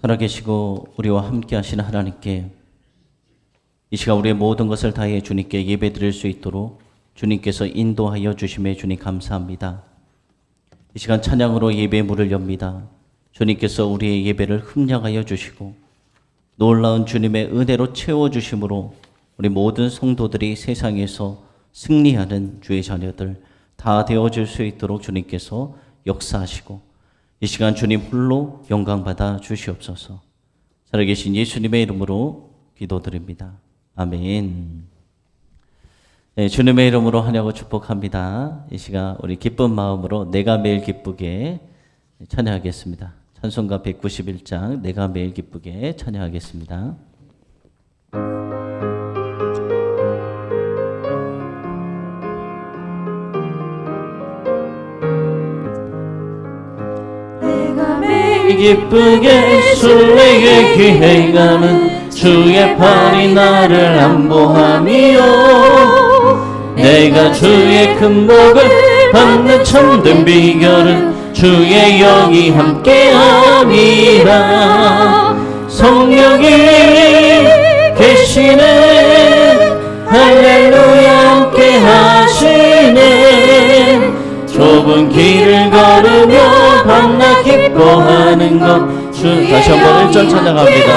살아계시고 우리와 함께 하시는 하나님께 이 시간 우리의 모든 것을 다해 주님께 예배드릴 수 있도록 주님께서 인도하여 주심에 주님 감사합니다. 이 시간 찬양으로 예배의 문을 엽니다. 주님께서 우리의 예배를 흠량하여 주시고 놀라운 주님의 은혜로 채워주심으로 우리 모든 성도들이 세상에서 승리하는 주의 자녀들 다 되어질 수 있도록 주님께서 역사하시고 이 시간 주님 홀로 영광받아 주시옵소서. 살아계신 예수님의 이름으로 기도드립니다. 아멘. 네, 주님의 이름으로 환영하고 축복합니다. 이 시간 우리 기쁜 마음으로 내가 매일 기쁘게 찬양하겠습니다. 찬송가 191장 내가 매일 기쁘게 찬양하겠습니다. 내가 매일 기쁘게 술래의 귀에 가는 주의 팔이 나를 안보함이요 내가 주의 큰 복을 받는 참된 비결은 주의 영이 함께함이라. 성령이 계시네 할렐루야 함께하시네. 좁은 길을 걸으며 밤낮 기뻐하는 것 다시 한번 1절 찬양합니다.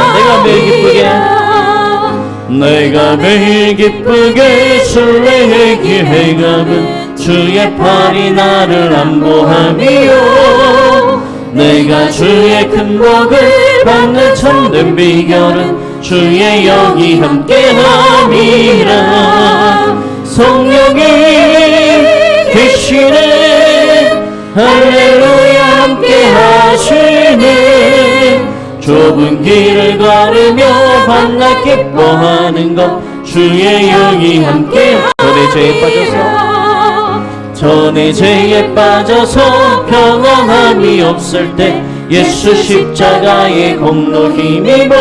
내가 매일 기쁘게 술래의 귀에 감은 주의 팔이 나를 안보함이요 내가 주의 큰 복을 받는 참된 비결은 주의 영이 함께함이라. 성령이 계시네 할렐루야 함께하시네. 좁은 길을 걸으며 밤낮 기뻐하는 것 주의 영이 함께하시네. 전에 죄에 빠져서 평안함이 없을 때 예수 십자가의 공로 힘입어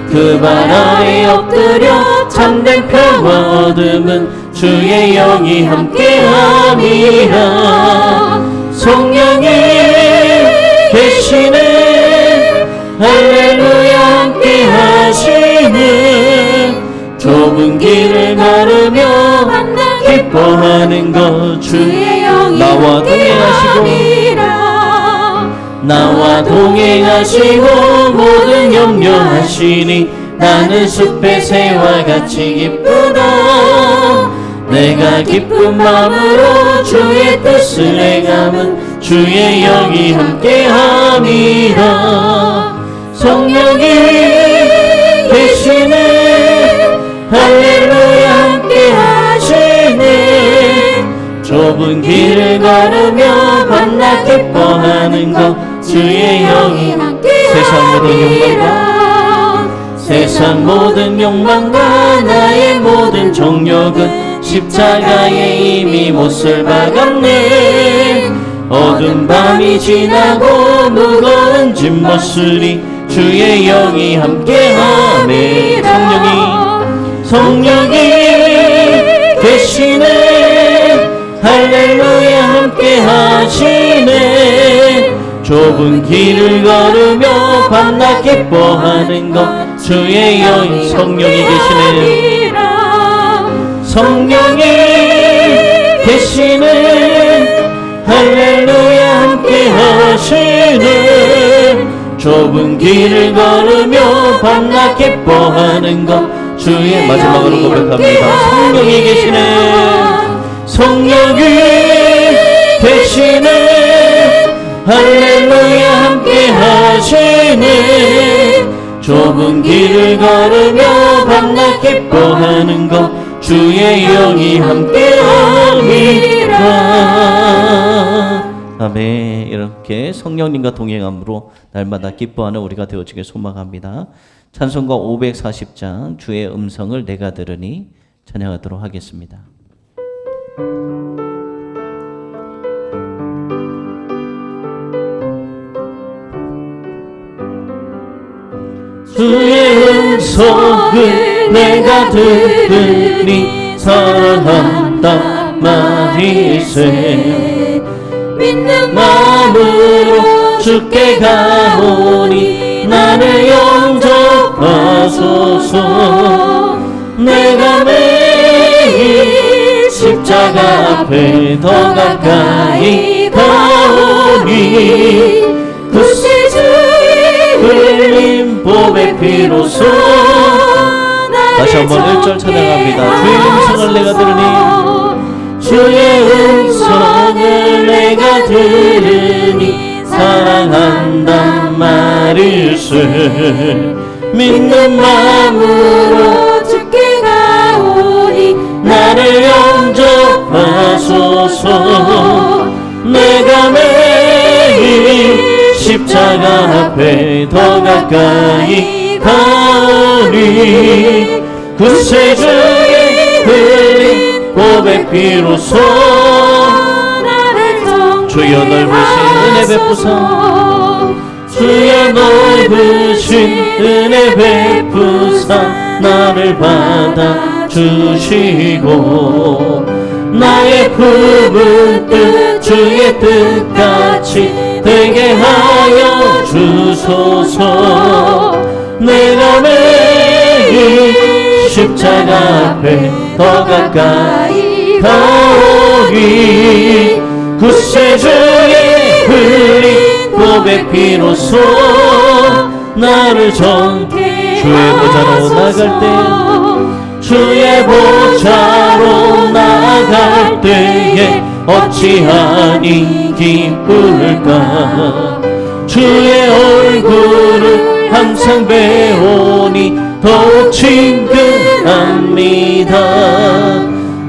그 발 아래 엎드려 참된 평화 얻음은 주의 영이 함께함이라. 성령이 계시네 할렐루야 함께하시네. 좁은 길을 걸으며 기뻐하는 것 주의 영이 나와 동행하시고 모든 염려하시니 나는 숲의 새와 같이 기쁘다. 내가 기쁜 마음으로 주의 뜻을 행함은 주의 영이 함께함이라. 성령이 계시네 할렐루야 함께하시네. 좁은 길을 걸으며 밤낮 기뻐하는 것 주의 영이 함께함이라. 세상 모든 욕망과 나의 모든 정욕은 십자가에 이미 못을 박았네. 어두운 밤이 지나고 무거운 짐 벗으리 주의 영이 함께하네. 성령이 계시네 할렐루야 함께하시네. 좁은 길을 걸으며 밤낮 기뻐하는 것 주의 영이 성령이 계시네. 성령이 계시네 할렐루야 함께하시네. 좁은 길을 걸으며 밤낮 기뻐하는 것 주의 마지막으로 고백합니다. 성령이 계시네 성령이 계시네 할렐루야 함께하시네. 좁은 길을 걸으며 밤낮 기뻐하는 것 주의 영이 함께함이라. 아멘. 이렇게 성령님과 동행함으로 날마다 기뻐하는 우리가 되어지길 소망합니다. 찬송가 540장 주의 음성을 내가 들으니 찬양하도록 하겠습니다. 주의 음성을 내가 들으니 사랑한다 말일세. 믿는 마음으로 주께 가오니 나를 영접하소서. 내가 매일 십자가 앞에 더 가까이 가오니 구세 주의 흘린 보배 피로써. 다시 한번 1절 찬양합니다. 주의 음성을 내가 들으니 주의 음성을 내가 들으니 사랑한단 말일세. 믿는 마음으로 주께 가오니 나를 영접하소서. 내가 매일 십자가 앞에 더 가까이 가오니 구세주의 흘린 보배 피로써. 주여 넓으신 은혜 베푸사. 주여 넓으신 은혜 베푸사 나를 받아주시고 나의 품은 뜻 주의 뜻같이 되게 하여 주소서. 내가 매일 십자가 앞에 더 가까이 가오니 구세주의 흘린 보배 피로써 나를 정케 주의 보좌로 나갈 때 주의 보좌로 나갈 때에 어찌하니 기쁠까. 주의 얼굴을 항상 배우니 더욱 친근합니다.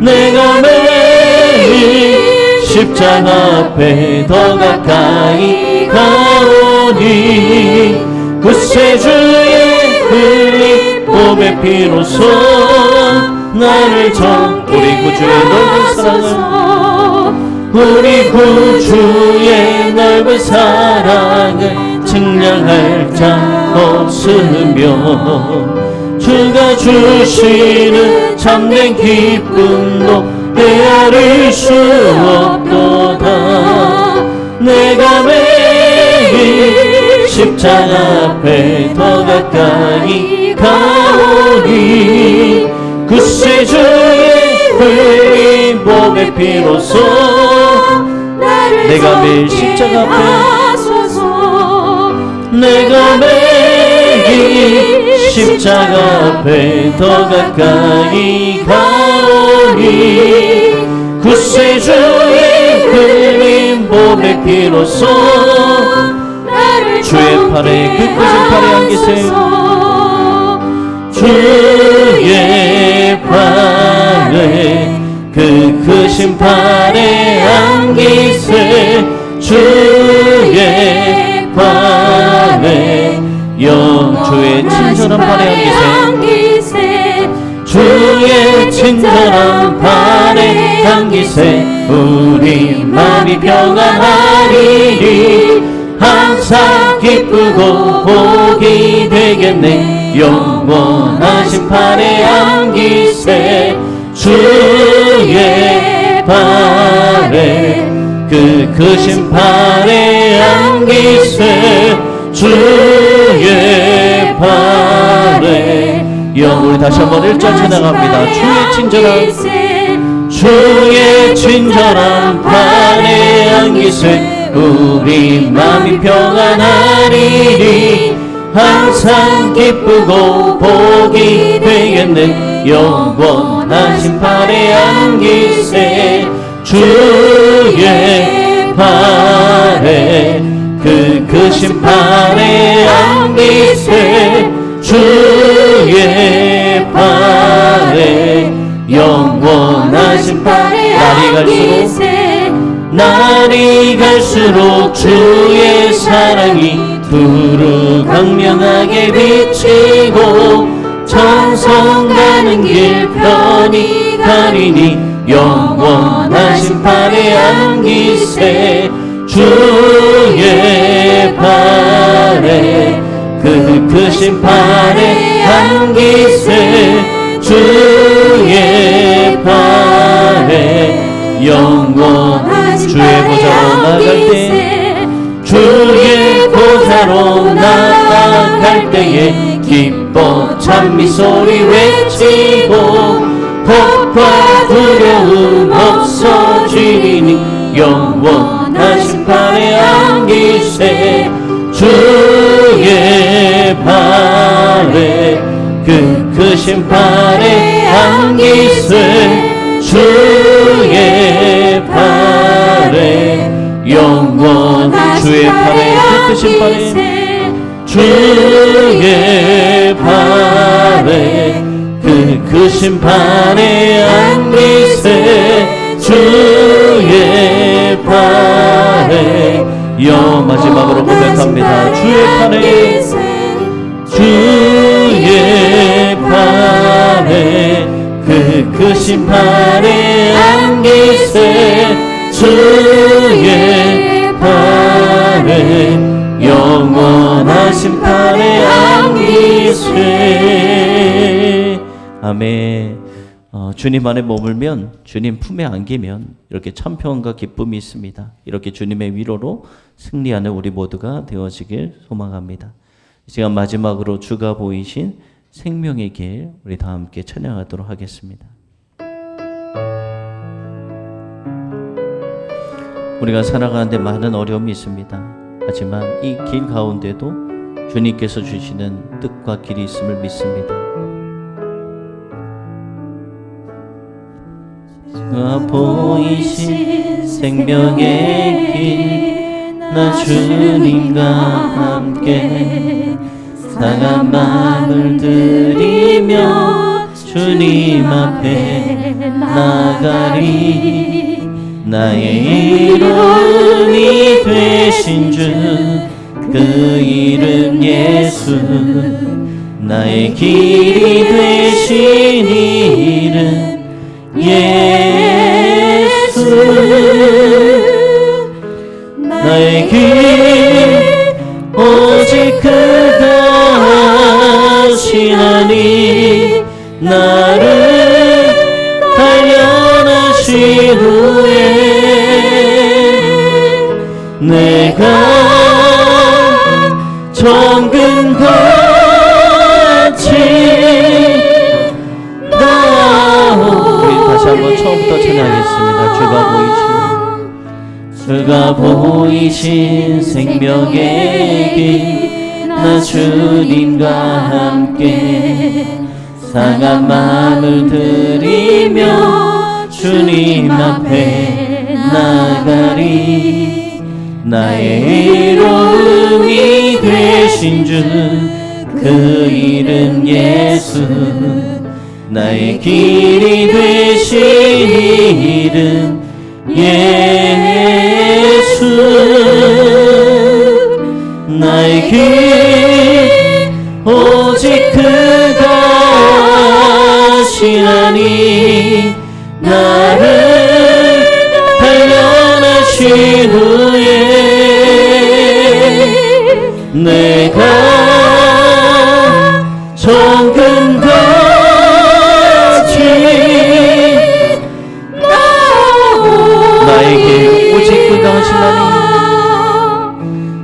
내가 매일 십자가 앞에 더 가까이 가오니 구세주의 흘린 보배 피로써 나를 우리 구주의 넓은 사랑을 우리 구주의 넓은 사랑을 증량할 자 없으며 주가 주시는 참된 기쁨도 헤아릴 수 없도다. 내가 매일 십자가 앞에 더 가까이 가오니 구세주의 흘린 보배 피로써 내가 매일 십자가 앞에 내가 매일 십자가 앞에 더 가까이 가오니 구세주의 흘린 보배 피로써 주의 팔에 그 크신 팔에 안기세. 주의 팔에 그 크신 팔에 안기세. 주의 팔에 주의 친절한 팔에 안기세. 주의 친절한 팔에 안기세. 우리 마음이 평안하리니 항상 기쁘고 복이 되겠네. 영원하신 팔에 안기세. 주의 팔에 그 크신 팔에 안기세. 주의 팔에 우리 다시 한번 1절 찬양합니다. 주의 친절한 팔에 안기세. 우리 마음이 평안하리니 항상 기쁘고 복이 되겠네. 영원하신 팔에 안기세. 주의 팔에 그 크신 팔에 안기세. 주의 팔에 영원하신 팔에 날이 갈수록 주의 사랑이 두루 강명하게 비치고 천성 가는 길 편히 가리니 영원하신 팔에 안기세. 주의 팔에 그 크신 팔에 안기세. 주의 팔에 영원한 주의 보좌로 나갈 때 주의 보좌로 나아갈 때에 기뻐 찬미소리 외치고 겁과 두려움 없어지니 영원한 심판에 안기세 주의 발에 그 심판에 안기세 주의 발에 영원한 주의 발에 그 심판에 주의 발에 그 심판에 안기세 주의 발에 마지막으로 고백합니다. 주의 팔에 주의 팔에 그 심판에 안기세 주의 팔에 영원한 심판에 안기세. 아멘. 주님 안에 머물면, 주님 품에 안기면 이렇게 참 평안과 기쁨이 있습니다. 이렇게 주님의 위로로 승리하는 우리 모두가 되어지길 소망합니다. 이 시간 마지막으로 주가 보이신 생명의 길, 우리 다 함께 찬양하도록 하겠습니다. 우리가 살아가는데 많은 어려움이 있습니다. 하지만 이 길 가운데도 주님께서 주시는 뜻과 길이 있음을 믿습니다. 주가 보이신 생명의 길, 나 주님과 함께 상한 마음을 들이며 주님 앞에 나가리. 나의 이름이 되신 주 그 이름 예수, 나의 길이 되신 이름 예수. 나의 길 오직 그가 하시나니 나를 단련하신 후에 내가 정금같이 우리 다시 한번 처음부터 찬양하겠습니다. 주가 보이신 생명의 길, 나 주님과 함께 상한 마음을 들이며 주님 앞에 나가리. 나의 이름이 되신 주 그 이름 예수, 나의 길이 되신 이름 예수. 나의 길 오직 그가 하시나니 나를 단련하신 후에 내가 정금같이 나의 길 오직 그가 하시나니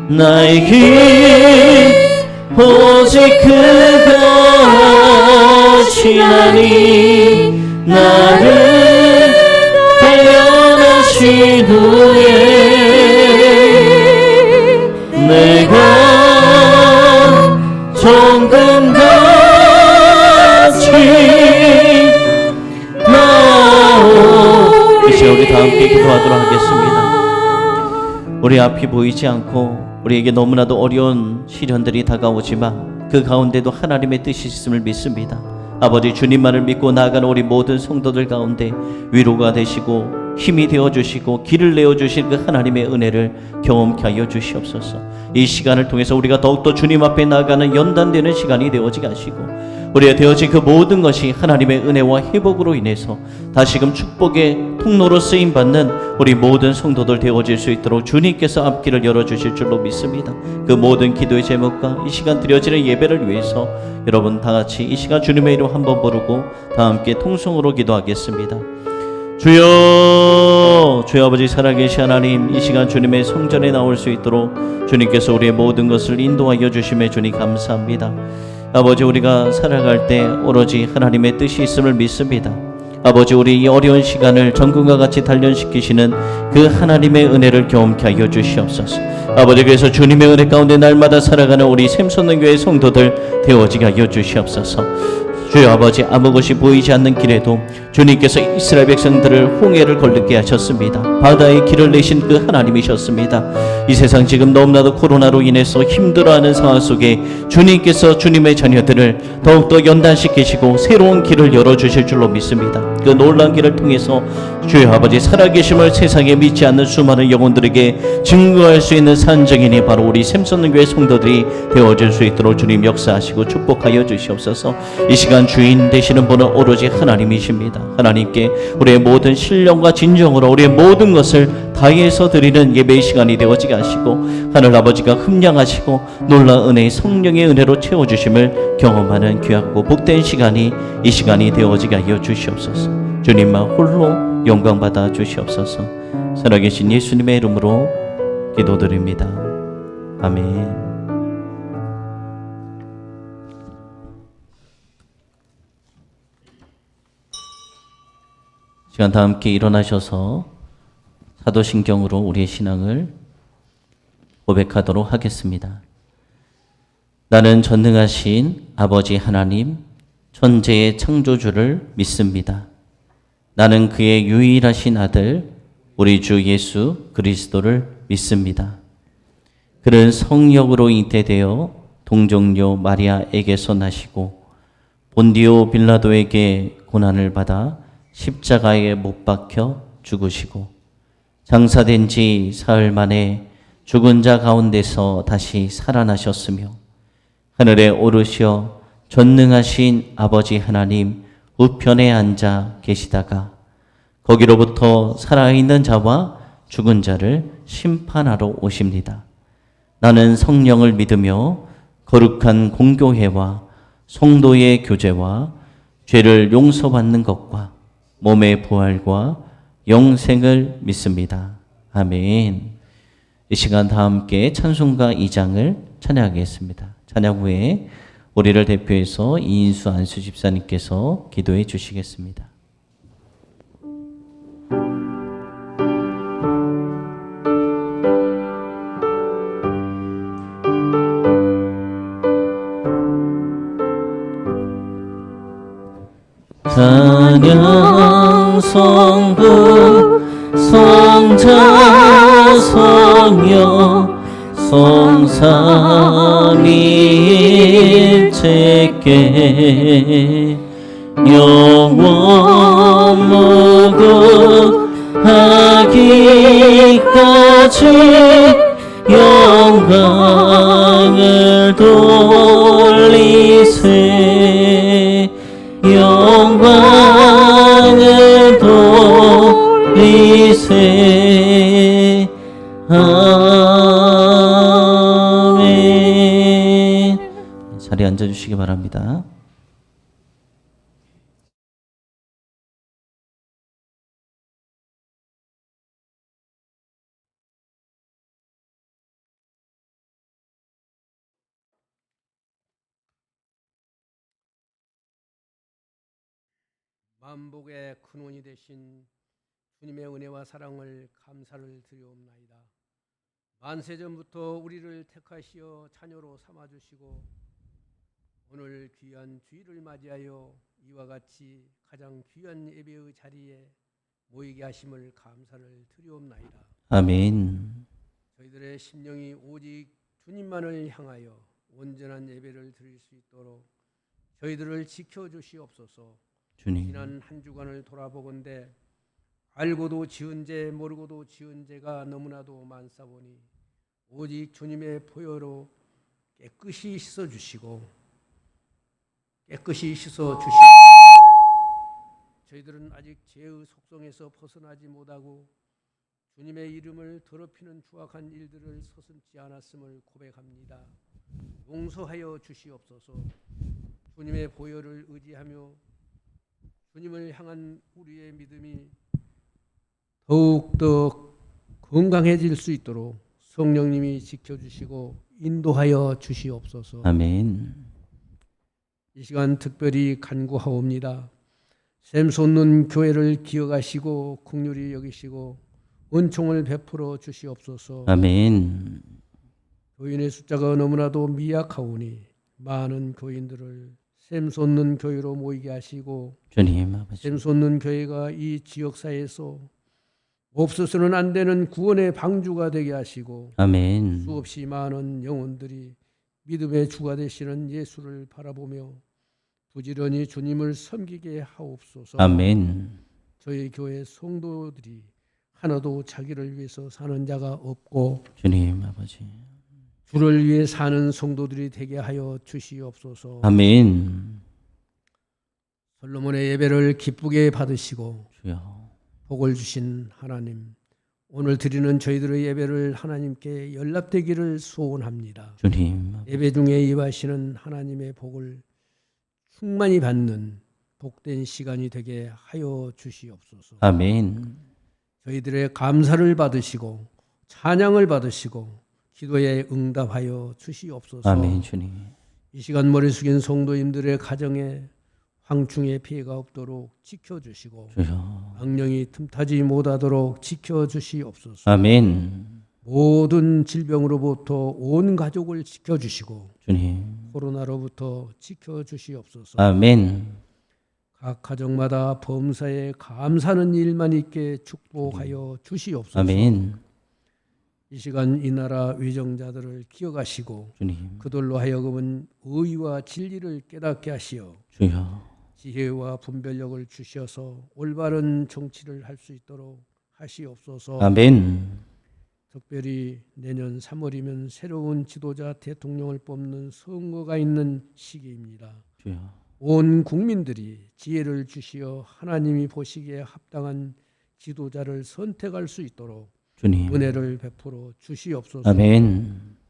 나의 길 오직 그가 하시나니 나를 단련하신 후에 내가 정금같이 나오. 이 시간 우리 다 함께 기도하도록 하겠습니다. 우리 앞이 보이지 않고 우리에게 너무나도 어려운 시련들이 다가오지만 그 가운데도 하나님의 뜻이 있음을 믿습니다. 아버지, 주님만을 믿고 나아가는 우리 모든 성도들 가운데 위로가 되시고 힘이 되어주시고 길을 내어주실 그 하나님의 은혜를 경험케 하여 주시옵소서. 이 시간을 통해서 우리가 더욱더 주님 앞에 나아가는 연단되는 시간이 되어지게 하시고 우리가 되어진 그 모든 것이 하나님의 은혜와 회복으로 인해서 다시금 축복의 통로로 쓰임받는 우리 모든 성도들 되어질 수 있도록 주님께서 앞길을 열어주실 줄로 믿습니다. 그 모든 기도의 제목과 이 시간 드려지는 예배를 위해서 여러분 다 같이 이 시간 주님의 이름 한번 부르고 다 함께 통성으로 기도하겠습니다. 주여 주님께서 주의 아버지 살아계신 하나님, 이 시간 주님의 성전에 나올 수 있도록 주님께서 우리의 모든 것을 인도하여 주심에 주님 감사합니다. 아버지, 우리가 살아갈 때 오로지 하나님의 뜻이 있음을 믿습니다. 아버지, 우리 이 어려운 시간을 전금과 같이 단련시키시는 그 하나님의 은혜를 경험케 하여 주시옵소서. 아버지, 그래서 주님의 은혜 가운데 날마다 살아가는 우리 샘솟는 교회 성도들 되어지게 하여 주시옵소서. 주여 아버지, 아무 것이 보이지 않는 길에도 주님께서 이스라엘 백성들을 홍해를 건너게 하셨습니다. 바다의 길을 내신 그 하나님이셨습니다. 이 세상 지금 너무나도 코로나로 인해서 힘들어하는 상황 속에 주님께서 주님의 자녀들을 더욱더 연단시키시고 새로운 길을 열어주실 줄로 믿습니다. 그 놀라운 길을 통해서 주여 아버지 살아계심을 세상에 믿지 않는 수많은 영혼들에게 증거할 수 있는 산증인이 바로 우리 샘솟는 교회 성도들이 되어질 수 있도록 주님 역사하시고 축복하여 주시옵소서. 이 시간 주인 되시는 분은 오로지 하나님이십니다. 하나님께 우리의 모든 신령과 진정으로 우리의 모든 것을 다해서 드리는 예배의 시간이 되어지게 하시고 하늘 아버지가 흠량하시고 놀라운 은혜의 성령의 은혜로 채워주심을 경험하는 귀하고 복된 시간이 이 시간이 되어지게 하여 주시옵소서. 주님만 홀로 영광 받아 주시옵소서. 살아계신 예수님의 이름으로 기도드립니다. 아멘. 시간 다 함께 일어나셔서 사도신경으로 우리의 신앙을 고백하도록 하겠습니다. 나는 전능하신 아버지 하나님, 천지의 창조주를 믿습니다. 나는 그의 유일하신 아들, 우리 주 예수 그리스도를 믿습니다. 그는 성령으로 잉태되어 동정녀 마리아에게서 나시고 본디오 빌라도에게 고난을 받아 십자가에 못 박혀 죽으시고 장사된 지 사흘 만에 죽은 자 가운데서 다시 살아나셨으며 하늘에 오르시어 전능하신 아버지 하나님 우편에 앉아 계시다가 거기로부터 살아있는 자와 죽은 자를 심판하러 오십니다. 나는 성령을 믿으며 거룩한 공교회와 성도의 교제와 죄를 용서받는 것과 몸의 부활과 영생을 믿습니다. 아멘. 이 시간 다 함께 찬송가 2장을 찬양하겠습니다. 찬양 후에 우리를 대표해서 이인수 안수 집사님께서 기도해 주시겠습니다. 찬양 성부 성자 성령 성삼위일체께 영원 무궁하기까지 영광을 돌리세 영광을 돌리세 아멘. 자리에 앉아주시기 바랍니다. 만복의 근원이 되신 주님의 은혜와 사랑을 감사를 드리옵나이다. 만세전부터 우리를 택하시어 자녀로 삼아주시고 오늘 귀한 주일을 맞이하여 이와 같이 가장 귀한 예배의 자리에 모이게 하심을 감사를 드리옵나이다. 아멘. 저희들의 심령이 오직 주님만을 향하여 온전한 예배를 드릴 수 있도록 저희들을 지켜주시옵소서. 주님. 지난 한 주간을 돌아보건대 알고도 지은 죄 모르고도 지은 죄가 너무나도 많사보니 오직 주님의 보혈로 깨끗이 씻어주시고 깨끗이 씻어주시옵소서. 저희들은 아직 죄의 속성에서 벗어나지 못하고 주님의 이름을 더럽히는 추악한 일들을 서슴지 않았음을 고백합니다. 용서하여 주시옵소서. 주님의 보혈을 의지하며 주님을 향한 우리의 믿음이 더욱더 건강해질 수 있도록 성령님이 지켜주시고 인도하여 주시옵소서. 아멘. 이 시간 특별히 간구하옵니다. 샘 솟는 교회를 기억하시고 긍휼히 여기시고 은총을 베풀어 주시옵소서. 아멘. 교인의 숫자가 너무나도 미약하오니 많은 교인들을 샘 솟는 교회로 모이게 하시고 주님 아버지. 샘 솟는 교회가 이 지역사회에서 없어서는 안 되는 구원의 방주가 되게 하시고 아멘. 수없이 많은 영혼들이 믿음의 주가 되시는 예수를 바라보며 부지런히 주님을 섬기게 하옵소서. 아멘. 저희 교회 성도들이 하나도 자기를 위해서 사는 자가 없고 주님 아버지. 주를 위해 사는 성도들이 되게 하여 주시옵소서. 아멘. 솔로몬의 예배를 기쁘게 받으시고 주여. 복을 주신 하나님, 오늘 드리는 저희들의 예배를 하나님께 연락되기를 소원합니다. 주님. 예배 중에 임하시는 하나님의 복을 충만히 받는 복된 시간이 되게 하여 주시옵소서. 아멘. 저희들의 감사를 받으시고 찬양을 받으시고 기도에 응답하여 주시옵소서. 아멘 주님. 이 시간 머리 숙인 성도님들의 가정에 황충의 피해가 없도록 지켜주시고 주여. 악령이 틈타지 못하도록 지켜주시옵소서. 아멘. 모든 질병으로부터 온 가족을 지켜주시고 주님. 코로나로부터 지켜주시옵소서. 아멘. 각 가정마다 범사에 감사하는 일만 있게 축복하여 주시옵소서. 아멘. 이 시간 이 나라 위정자들을 기억하시고 주님. 그들로 하여금은 의와 진리를 깨닫게 하시어 주여. 지혜와 분별력을 주셔서 올바른 정치를 할 수 있도록 하시옵소서. 아멘. 특별히 내년 3월이면 새로운 지도자 대통령을 뽑는 선거가 있는 시기입니다. 주여. 온 국민들이 지혜를 주시어 하나님이 보시기에 합당한 지도자를 선택할 수 있도록 주님. 은혜를 베풀어 주시옵소서. 아멘.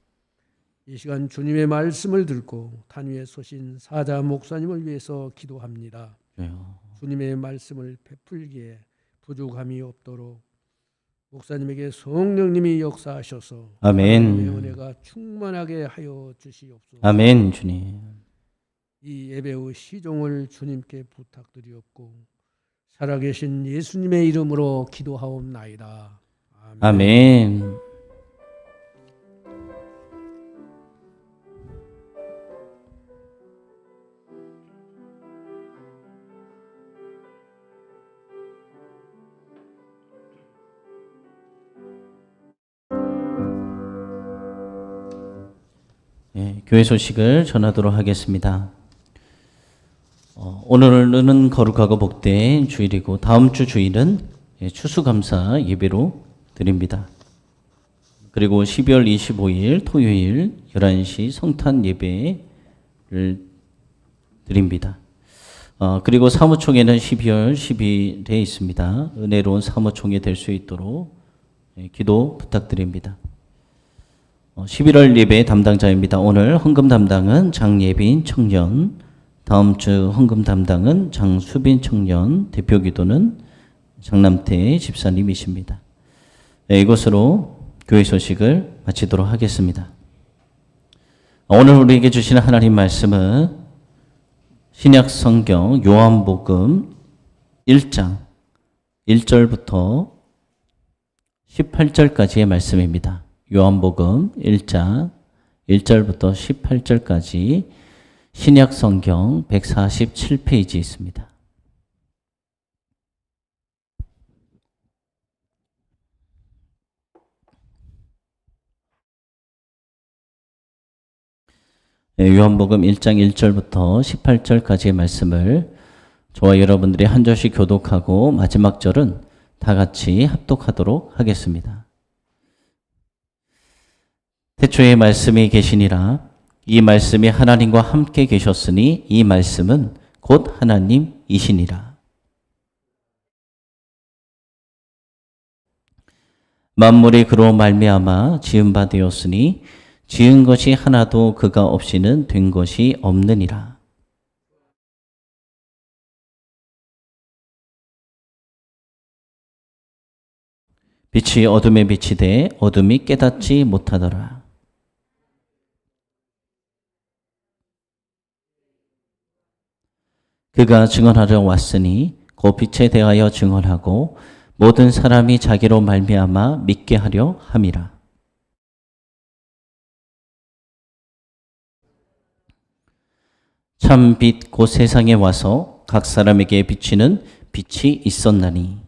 이 시간 주님의 말씀을 듣고 단위에 서신 사자 목사님을 위해서 기도합니다. 주여. 주님의 말씀을 베풀기에 부족함이 없도록 목사님에게 성령님이 역사하셔서 아멘. 하나님의 은혜가 충만하게 하여 주시옵소서. 아멘 주님. 이 예배의 시종을 주님께 부탁드리옵고 살아계신 예수님의 이름으로 기도하옵나이다. 아멘. 교회 소식을 전하도록 하겠습니다. 오늘은 거룩하고 복된 주일이고 다음 주 주일은 추수감사 예배로 드립니다. 그리고 12월 25일 토요일 11시 성탄 예배를 드립니다. 그리고 사무총회는 12월 10일에 있습니다. 은혜로운 사무총회 될 수 있도록 기도 부탁드립니다. 11월 예배 담당자입니다. 오늘 헌금 담당은 장예빈 청년, 다음 주 헌금 담당은 장수빈 청년, 대표 기도는 장남태 집사님이십니다. 이것으로 교회 소식을 마치도록 하겠습니다. 오늘 우리에게 주시는 하나님 말씀은 신약 성경 요한복음 1장 1절부터 18절까지의 말씀입니다. 요한복음 1장 1절부터 18절까지 신약 성경 147페이지 있습니다. 요한복음 1장 1절부터 18절까지의 말씀을 저와 여러분들이 한 절씩 교독하고 마지막 절은 다 같이 합독하도록 하겠습니다. 태초에 말씀이 계시니라. 이 말씀이 하나님과 함께 계셨으니 이 말씀은 곧 하나님이시니라. 만물이 그로 말미암아 지은 바 되었으니 지은 것이 하나도 그가 없이는 된 것이 없느니라. 빛이 어둠에 비치되 어둠이 깨닫지 못하더라. 그가 증언하러 왔으니 그 빛에 대하여 증언하고 모든 사람이 자기로 말미암아 믿게 하려 함이라. 참 빛 곧 세상에 와서 각 사람에게 비치는 빛이 있었나니.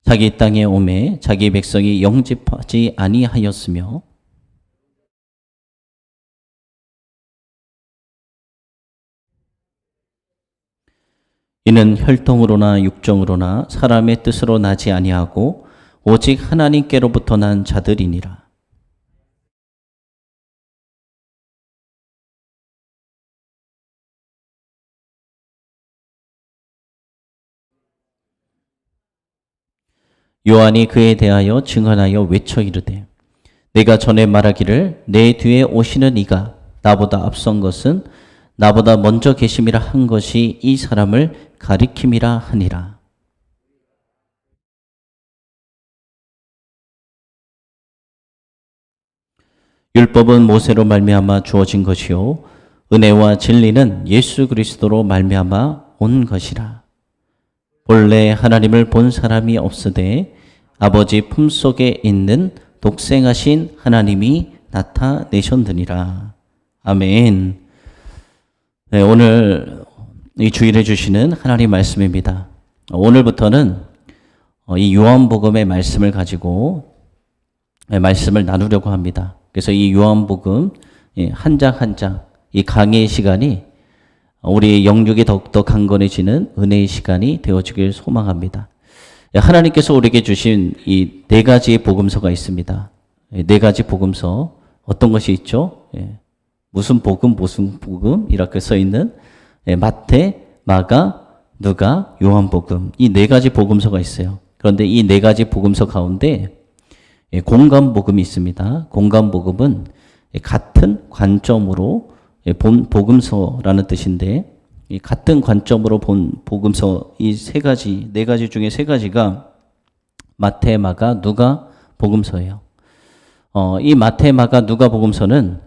자기 땅에 오매 자기 백성이 영접하지 아니하였으며 이는 혈통으로나 육정으로나 사람의 뜻으로 나지 아니하고 오직 하나님께로부터 난 자들이니라. 요한이 그에 대하여 증언하여 외쳐 이르되 내가 전에 말하기를 내 뒤에 오시는 이가 나보다 앞선 것은 나보다 먼저 계심이라 한 것이 이 사람을 가리킴이라 하니라. 율법은 모세로 말미암아 주어진 것이요 은혜와 진리는 예수 그리스도로 말미암아 온 것이라. 본래 하나님을 본 사람이 없으되 아버지 품속에 있는 독생하신 하나님이 나타내셨느니라. 아멘. 네, 오늘 이 주일에 주시는 하나님 말씀입니다. 오늘부터는 이 요한복음의 말씀을 가지고 말씀을 나누려고 합니다. 그래서 이 요한복음 한 장 한 장 이 강의의 시간이 우리 영육이 더욱더 강건해지는 은혜의 시간이 되어지길 소망합니다. 하나님께서 우리에게 주신 이 네 가지의 복음서가 있습니다. 네 가지 복음서 어떤 것이 있죠? 무슨 복음 이렇게 써 있는 마태, 마가, 누가, 요한복음 이 네 가지 복음서가 있어요. 그런데 이 네 가지 복음서 가운데 공감복음이 있습니다. 공감복음은 같은 관점으로 본 복음서라는 뜻인데 이 같은 관점으로 본 복음서 이 네 가지 중에 세 가지가 마태, 마가, 누가 복음서예요. 이 마태, 마가, 누가 복음서는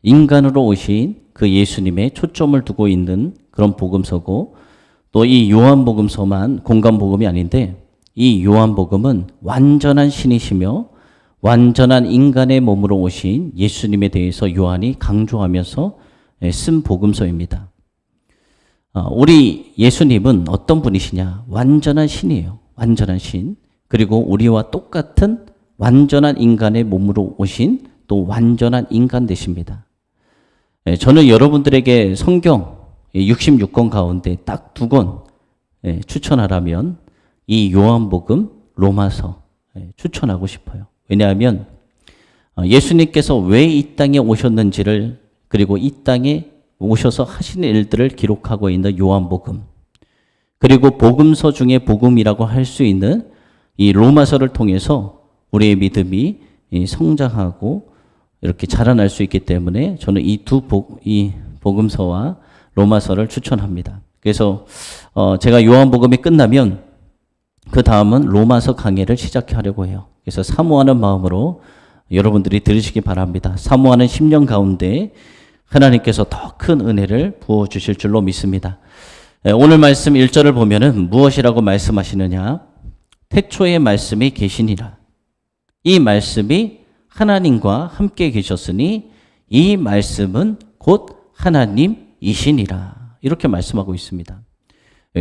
인간으로 오신 그 예수님의 초점을 두고 있는 그런 복음서고 또 이 요한복음서만 공감복음이 아닌데 이 요한복음은 완전한 신이시며 완전한 인간의 몸으로 오신 예수님에 대해서 요한이 강조하면서 쓴 복음서입니다. 우리 예수님은 어떤 분이시냐? 완전한 신이에요. 완전한 신. 그리고 우리와 똑같은 완전한 인간의 몸으로 오신 또 완전한 인간 되십니다. 저는 여러분들에게 성경 66권 가운데 딱 2권 추천하라면 이 요한복음, 로마서 추천하고 싶어요. 왜냐하면 예수님께서 왜 이 땅에 오셨는지를 그리고 이 땅에 오셔서 하시는 일들을 기록하고 있는 요한복음 그리고 복음서 중에 복음이라고 할 수 있는 이 로마서를 통해서 우리의 믿음이 성장하고 이렇게 자라날 수 있기 때문에 저는 이 복음서와 로마서를 추천합니다. 그래서 제가 요한복음이 끝나면 그 다음은 로마서 강해를 시작하려고 해요. 그래서 사모하는 마음으로 여러분들이 들으시기 바랍니다. 사모하는 10년 가운데 하나님께서 더 큰 은혜를 부어주실 줄로 믿습니다. 오늘 말씀 1절을 보면은 무엇이라고 말씀하시느냐? 태초에 말씀이 계시니라. 이 말씀이 하나님과 함께 계셨으니 이 말씀은 곧 하나님이시니라. 이렇게 말씀하고 있습니다.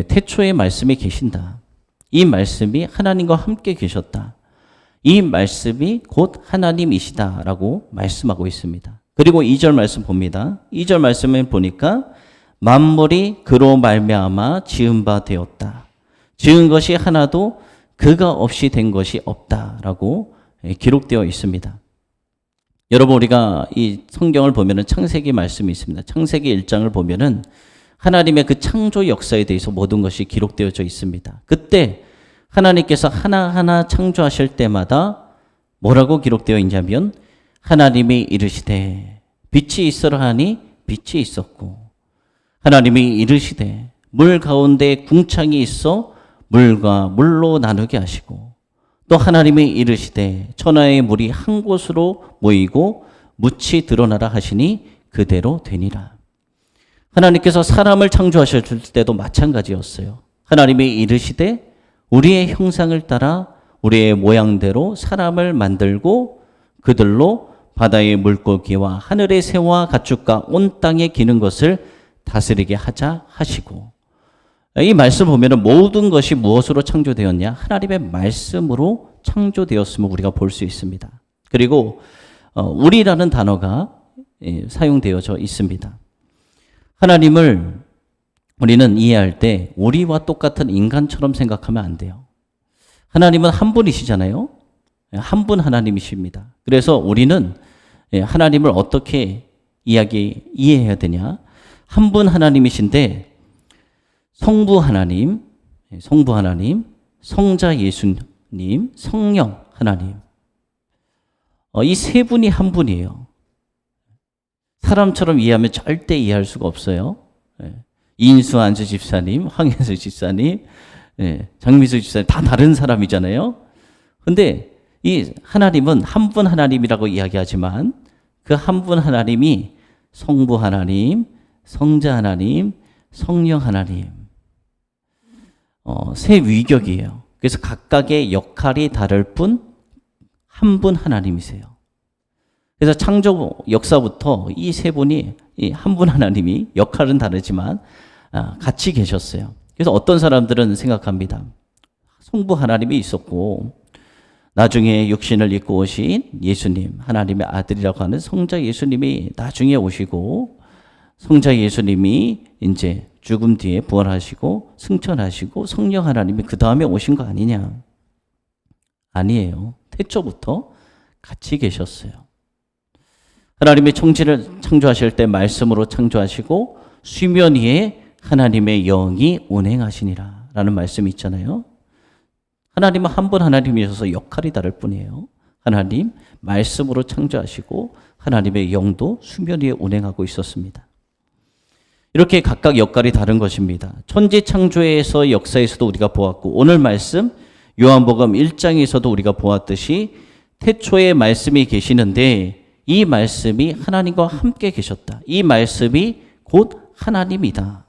태초에 말씀이 계신다. 이 말씀이 하나님과 함께 계셨다. 이 말씀이 곧 하나님이시다라고 말씀하고 있습니다. 그리고 2절 말씀 봅니다. 2절 말씀을 보니까 만물이 그로 말미암아 지은 바 되었다. 지은 것이 하나도 그가 없이 된 것이 없다라고 기록되어 있습니다. 여러분 우리가 이 성경을 보면은 창세기 말씀이 있습니다. 창세기 1장을 보면은 하나님의 그 창조 역사에 대해서 모든 것이 기록되어져 있습니다. 그때 하나님께서 하나하나 창조하실 때마다 뭐라고 기록되어 있냐면 하나님이 이르시되 빛이 있으라 하니 빛이 있었고 하나님이 이르시되 물 가운데 궁창이 있어 물과 물로 나누게 하시고, 또 하나님이 이르시되 천하의 물이 한 곳으로 모이고 묻이 드러나라 하시니 그대로 되니라. 하나님께서 사람을 창조하셨을 때도 마찬가지였어요. 하나님이 이르시되 우리의 형상을 따라 우리의 모양대로 사람을 만들고 그들로 바다의 물고기와 하늘의 새와 가축과 온 땅에 기는 것을 다스리게 하자 하시고, 이 말씀 보면은 모든 것이 무엇으로 창조되었냐? 하나님의 말씀으로 창조되었음을 우리가 볼 수 있습니다. 그리고 우리라는 단어가 사용되어져 있습니다. 하나님을 우리는 이해할 때 우리와 똑같은 인간처럼 생각하면 안 돼요. 하나님은 한 분이시잖아요. 한 분 하나님이십니다. 그래서 우리는 하나님을 어떻게 이해해야 되냐? 한 분 하나님이신데 성부 하나님, 성자 예수님, 성령 하나님, 이 세 분이 한 분이에요. 사람처럼 이해하면 절대 이해할 수가 없어요. 이인수 안수 집사님, 황현수 집사님, 장미수 집사님 다 다른 사람이잖아요. 근데 이 하나님은 한 분 하나님이라고 이야기하지만 그 한 분 하나님이 성부 하나님, 성자 하나님, 성령 하나님, 세 위격이에요. 그래서 각각의 역할이 다를 뿐 한 분 하나님이세요. 그래서 창조 역사부터 이 세 분이, 이 한 분 하나님이 역할은 다르지만 같이 계셨어요. 그래서 어떤 사람들은 생각합니다. 성부 하나님이 있었고 나중에 육신을 입고 오신 예수님, 하나님의 아들이라고 하는 성자 예수님이 나중에 오시고, 성자 예수님이 이제 죽음 뒤에 부활하시고 승천하시고 성령 하나님이 그 다음에 오신 거 아니냐? 아니에요. 태초부터 같이 계셨어요. 하나님의 천지를 창조하실 때 말씀으로 창조하시고 수면 위에 하나님의 영이 운행하시니라 라는 말씀이 있잖아요. 하나님은 한 분 하나님이셔서 역할이 다를 뿐이에요. 하나님 말씀으로 창조하시고 하나님의 영도 수면 위에 운행하고 있었습니다. 이렇게 각각 역할이 다른 것입니다. 천지 창조에서 역사에서도 우리가 보았고, 오늘 말씀 요한복음 1장에서도 우리가 보았듯이 태초에 말씀이 계시는데 이 말씀이 하나님과 함께 계셨다. 이 말씀이 곧 하나님이다.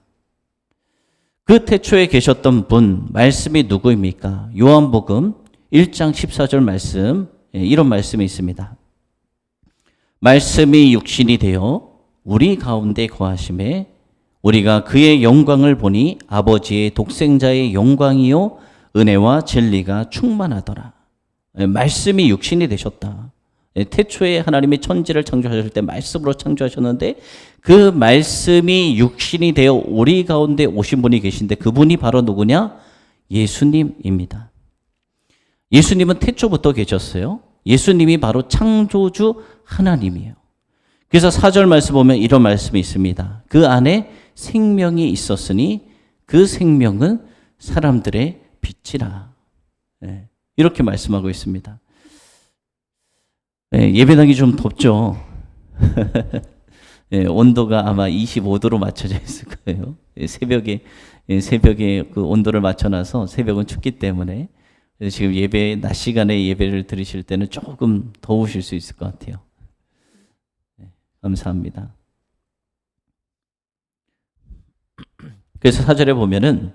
그 태초에 계셨던 분, 말씀이 누구입니까? 요한복음 1장 14절 말씀, 이런 말씀이 있습니다. 말씀이 육신이 되어 우리 가운데 거하심에 우리가 그의 영광을 보니 아버지의 독생자의 영광이요 은혜와 진리가 충만하더라. 말씀이 육신이 되셨다. 태초에 하나님이 천지를 창조하실 때 말씀으로 창조하셨는데 그 말씀이 육신이 되어 우리 가운데 오신 분이 계신데 그분이 바로 누구냐? 예수님입니다. 예수님은 태초부터 계셨어요. 예수님이 바로 창조주 하나님이에요. 그래서 4절 말씀 보면 이런 말씀이 있습니다. 그 안에 생명이 있었으니 그 생명은 사람들의 빛이라. 이렇게 말씀하고 있습니다. 예배당이 좀 덥죠. 온도가 아마 25도로 맞춰져 있을 거예요. 새벽에 그 온도를 맞춰놔서 새벽은 춥기 때문에 지금 낮 시간에 예배를 드리실 때는 조금 더우실 수 있을 것 같아요. 감사합니다. 그래서 4절에 보면은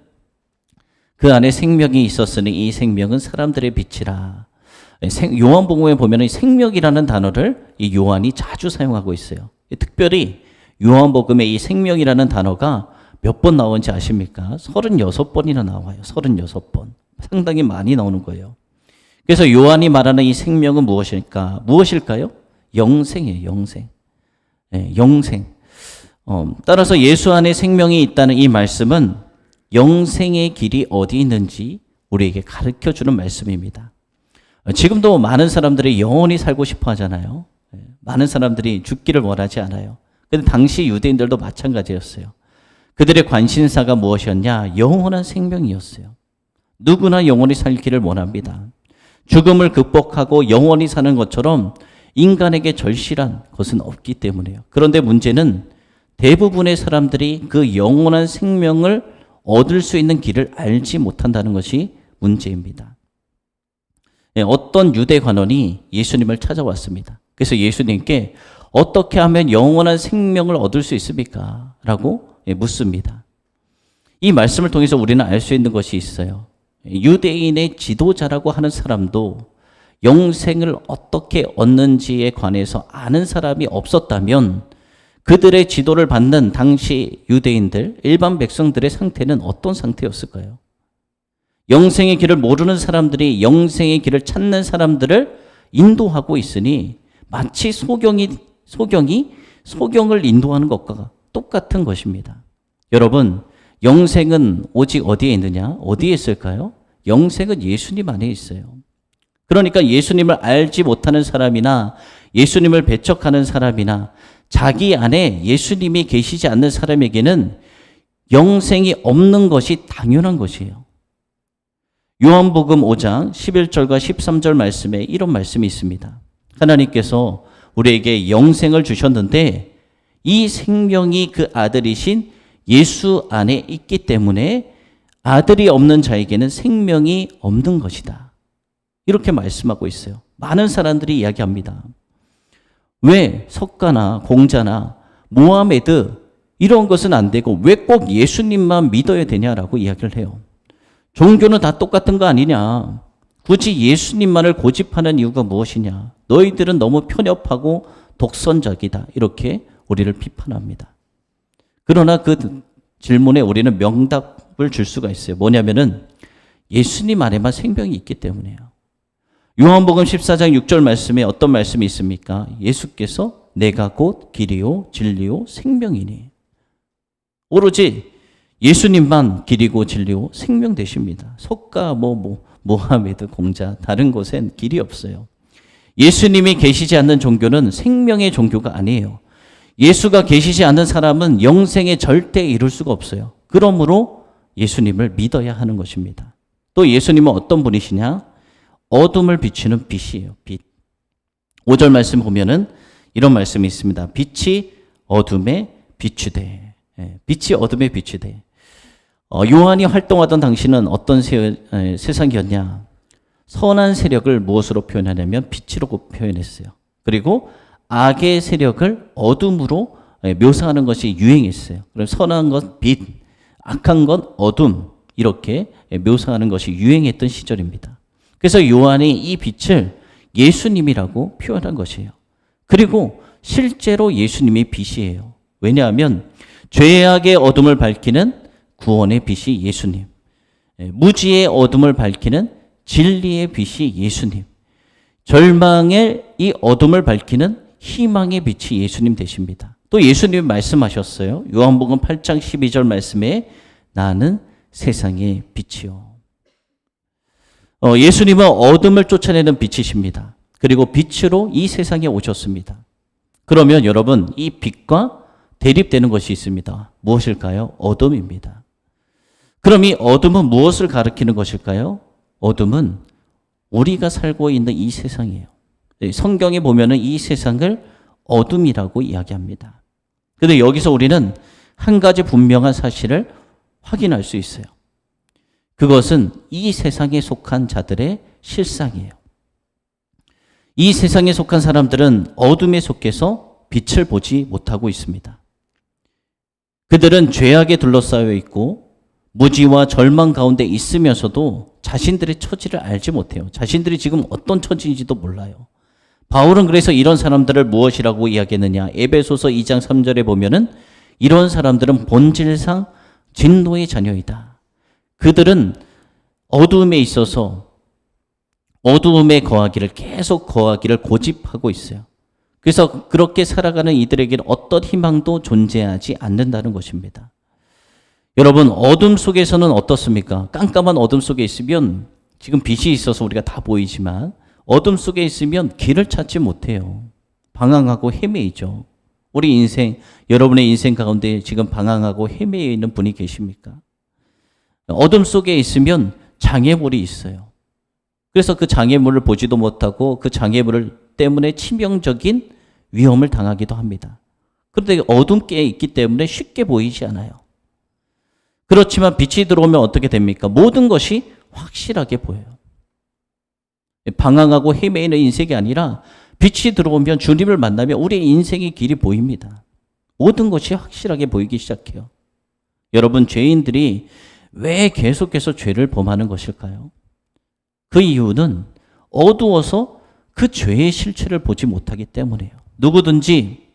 그 안에 생명이 있었으니 이 생명은 사람들의 빛이라. 요한복음에 보면은 생명이라는 단어를 이 요한이 자주 사용하고 있어요. 특별히 요한복음에 이 생명이라는 단어가 몇 번 나오는지 아십니까? 36번이나 나와요. 36번. 상당히 많이 나오는 거예요. 그래서 요한이 말하는 이 생명은 무엇일까요? 영생이에요. 영생. 영생. 따라서 예수 안에 생명이 있다는 이 말씀은 영생의 길이 어디 있는지 우리에게 가르쳐주는 말씀입니다. 지금도 많은 사람들이 영원히 살고 싶어 하잖아요. 많은 사람들이 죽기를 원하지 않아요. 그런데 당시 유대인들도 마찬가지였어요. 그들의 관심사가 무엇이었냐? 영원한 생명이었어요. 누구나 영원히 살기를 원합니다. 죽음을 극복하고 영원히 사는 것처럼 인간에게 절실한 것은 없기 때문이에요. 그런데 문제는 대부분의 사람들이 그 영원한 생명을 얻을 수 있는 길을 알지 못한다는 것이 문제입니다. 어떤 유대 관원이 예수님을 찾아왔습니다. 그래서 예수님께 어떻게 하면 영원한 생명을 얻을 수 있습니까? 라고 묻습니다. 이 말씀을 통해서 우리는 알 수 있는 것이 있어요. 유대인의 지도자라고 하는 사람도 영생을 어떻게 얻는지에 관해서 아는 사람이 없었다면 그들의 지도를 받는 당시 유대인들, 일반 백성들의 상태는 어떤 상태였을까요? 영생의 길을 모르는 사람들이 영생의 길을 찾는 사람들을 인도하고 있으니 마치 소경이 소경을 인도하는 것과 똑같은 것입니다. 여러분, 영생은 오직 어디에 있느냐? 어디에 있을까요? 영생은 예수님 안에 있어요. 그러니까 예수님을 알지 못하는 사람이나 예수님을 배척하는 사람이나 자기 안에 예수님이 계시지 않는 사람에게는 영생이 없는 것이 당연한 것이에요. 요한복음 5장 11절과 13절 말씀에 이런 말씀이 있습니다. 하나님께서 우리에게 영생을 주셨는데 이 생명이 그 아들이신 예수 안에 있기 때문에 아들이 없는 자에게는 생명이 없는 것이다. 이렇게 말씀하고 있어요. 많은 사람들이 이야기합니다. 왜 석가나 공자나 모하메드 이런 것은 안 되고 왜 꼭 예수님만 믿어야 되냐라고 이야기를 해요. 종교는 다 똑같은 거 아니냐. 굳이 예수님만을 고집하는 이유가 무엇이냐. 너희들은 너무 편협하고 독선적이다. 이렇게 우리를 비판합니다. 그러나 그 질문에 우리는 명답을 줄 수가 있어요. 뭐냐면은 예수님 안에만 생명이 있기 때문이에요. 요한복음 14장 6절 말씀에 어떤 말씀이 있습니까? 예수께서 내가 곧 길이요 진리요 생명이니. 오로지 예수님만 길이고 진리요 생명 되십니다. 석가 모하메드 공자 다른 곳엔 길이 없어요. 예수님이 계시지 않는 종교는 생명의 종교가 아니에요. 예수가 계시지 않는 사람은 영생에 절대 이룰 수가 없어요. 그러므로 예수님을 믿어야 하는 것입니다. 또 예수님은 어떤 분이시냐? 어둠을 비추는 빛이에요. 빛. 5절 말씀 보면은 이런 말씀이 있습니다. 빛이 어둠에 비추되. 빛이 어둠에 비추되. 요한이 활동하던 당시는 어떤 세상이었냐? 선한 세력을 무엇으로 표현하냐면 빛으로 표현했어요. 그리고 악의 세력을 어둠으로 묘사하는 것이 유행했어요. 그럼 선한 건 빛, 악한 건 어둠 이렇게 묘사하는 것이 유행했던 시절입니다. 그래서 요한이 이 빛을 예수님이라고 표현한 것이에요. 그리고 실제로 예수님이 빛이에요. 왜냐하면 죄악의 어둠을 밝히는 구원의 빛이 예수님, 무지의 어둠을 밝히는 진리의 빛이 예수님, 절망의 이 어둠을 밝히는 희망의 빛이 예수님 되십니다. 또 예수님이 말씀하셨어요. 요한복음 8장 12절 말씀에 나는 세상의 빛이요. 예수님은 어둠을 쫓아내는 빛이십니다. 그리고 빛으로 이 세상에 오셨습니다. 그러면 여러분 이 빛과 대립되는 것이 있습니다. 무엇일까요? 어둠입니다. 그럼 이 어둠은 무엇을 가리키는 것일까요? 어둠은 우리가 살고 있는 이 세상이에요. 성경에 보면은 이 세상을 어둠이라고 이야기합니다. 그런데 여기서 우리는 한 가지 분명한 사실을 확인할 수 있어요. 그것은 이 세상에 속한 자들의 실상이에요. 이 세상에 속한 사람들은 어둠에 속해서 빛을 보지 못하고 있습니다. 그들은 죄악에 둘러싸여 있고 무지와 절망 가운데 있으면서도 자신들의 처지를 알지 못해요. 자신들이 지금 어떤 처지인지도 몰라요. 바울은 그래서 이런 사람들을 무엇이라고 이야기했느냐? 에베소서 2장 3절에 보면은 이런 사람들은 본질상 진노의 자녀이다. 그들은 어두움에 있어서 어두움에 계속 거하기를 고집하고 있어요. 그래서 그렇게 살아가는 이들에게는 어떤 희망도 존재하지 않는다는 것입니다. 여러분, 어둠 속에서는 어떻습니까? 깜깜한 어둠 속에 있으면 지금 빛이 있어서 우리가 다 보이지만 어둠 속에 있으면 길을 찾지 못해요. 방황하고 헤매이죠. 우리 인생, 여러분의 인생 가운데 지금 방황하고 헤매어 있는 분이 계십니까? 어둠 속에 있으면 장애물이 있어요. 그래서 그 장애물을 보지도 못하고 그 장애물 때문에 치명적인 위험을 당하기도 합니다. 그런데 어둠께 있기 때문에 쉽게 보이지 않아요. 그렇지만 빛이 들어오면 어떻게 됩니까? 모든 것이 확실하게 보여요. 방황하고 헤매이는 인생이 아니라 빛이 들어오면 주님을 만나면 우리의 인생의 길이 보입니다. 모든 것이 확실하게 보이기 시작해요. 여러분, 죄인들이 왜 계속해서 죄를 범하는 것일까요? 그 이유는 어두워서 그 죄의 실체를 보지 못하기 때문이에요. 누구든지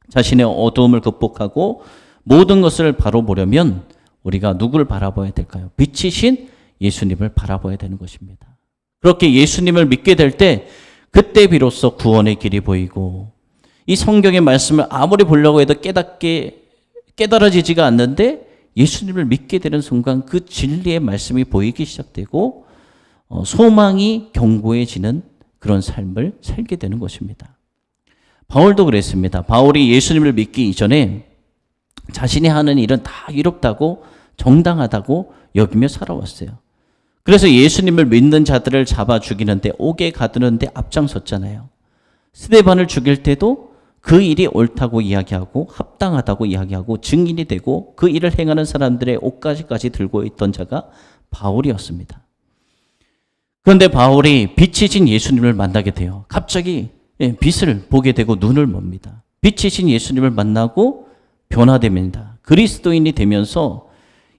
자신의 어두움을 극복하고 모든 것을 바로 보려면 우리가 누구를 바라봐야 될까요? 빛이신 예수님을 바라봐야 되는 것입니다. 그렇게 예수님을 믿게 될 때 그때 비로소 구원의 길이 보이고 이 성경의 말씀을 아무리 보려고 해도 깨달아지지가 않는데 예수님을 믿게 되는 순간 그 진리의 말씀이 보이기 시작되고 소망이 견고해지는 그런 삶을 살게 되는 것입니다. 바울도 그랬습니다. 바울이 예수님을 믿기 이전에 자신이 하는 일은 다 이롭다고 정당하다고 여기며 살아왔어요. 그래서 예수님을 믿는 자들을 잡아 죽이는데 옥에 가두는데 앞장섰잖아요. 스데반을 죽일 때도 그 일이 옳다고 이야기하고 합당하다고 이야기하고 증인이 되고 그 일을 행하는 사람들의 옷가지까지 들고 있던 자가 바울이었습니다. 그런데 바울이 빛이신 예수님을 만나게 돼요. 갑자기 빛을 보게 되고 눈을 멉니다. 빛이신 예수님을 만나고 변화됩니다. 그리스도인이 되면서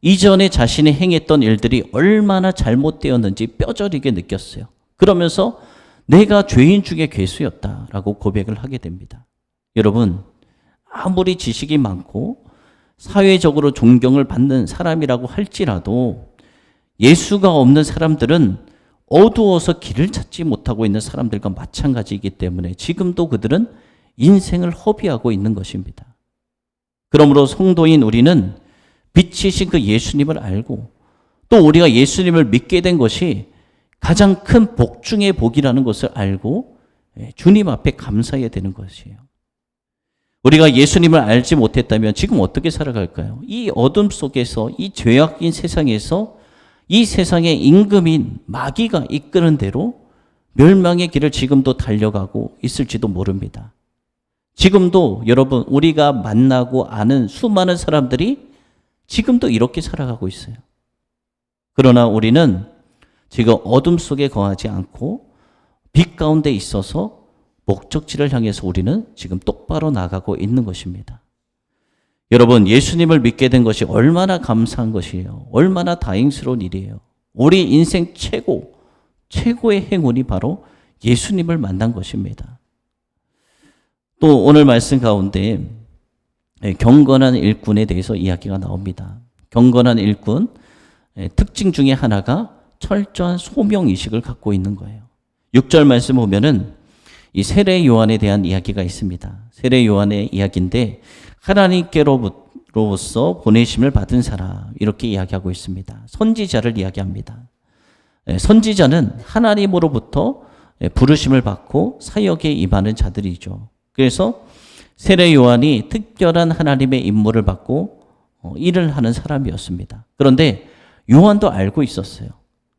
이전에 자신이 행했던 일들이 얼마나 잘못되었는지 뼈저리게 느꼈어요. 그러면서 내가 죄인 중에 괴수였다라고 고백을 하게 됩니다. 여러분, 아무리 지식이 많고 사회적으로 존경을 받는 사람이라고 할지라도 예수가 없는 사람들은 어두워서 길을 찾지 못하고 있는 사람들과 마찬가지이기 때문에 지금도 그들은 인생을 허비하고 있는 것입니다. 그러므로 성도인 우리는 빛이신 그 예수님을 알고 또 우리가 예수님을 믿게 된 것이 가장 큰 복 중의 복이라는 것을 알고 주님 앞에 감사해야 되는 것이에요. 우리가 예수님을 알지 못했다면 지금 어떻게 살아갈까요? 이 어둠 속에서 이 죄악인 세상에서 이 세상의 임금인 마귀가 이끄는 대로 멸망의 길을 지금도 달려가고 있을지도 모릅니다. 지금도 여러분 우리가 만나고 아는 수많은 사람들이 지금도 이렇게 살아가고 있어요. 그러나 우리는 지금 어둠 속에 거하지 않고 빛 가운데 있어서 목적지를 향해서 우리는 지금 똑바로 나가고 있는 것입니다. 여러분, 예수님을 믿게 된 것이 얼마나 감사한 것이에요. 얼마나 다행스러운 일이에요. 우리 인생 최고의 행운이 바로 예수님을 만난 것입니다. 또 오늘 말씀 가운데 경건한 일꾼에 대해서 이야기가 나옵니다. 경건한 일꾼 특징 중에 하나가 철저한 소명의식을 갖고 있는 거예요. 6절 말씀 보면은 이 세례 요한에 대한 이야기가 있습니다. 세례 요한의 이야기인데 하나님께로부터 보내심을 받은 사람 이렇게 이야기하고 있습니다. 선지자를 이야기합니다. 선지자는 하나님으로부터 부르심을 받고 사역에 임하는 자들이죠. 그래서 세례 요한이 특별한 하나님의 임무를 받고 일을 하는 사람이었습니다. 그런데 요한도 알고 있었어요.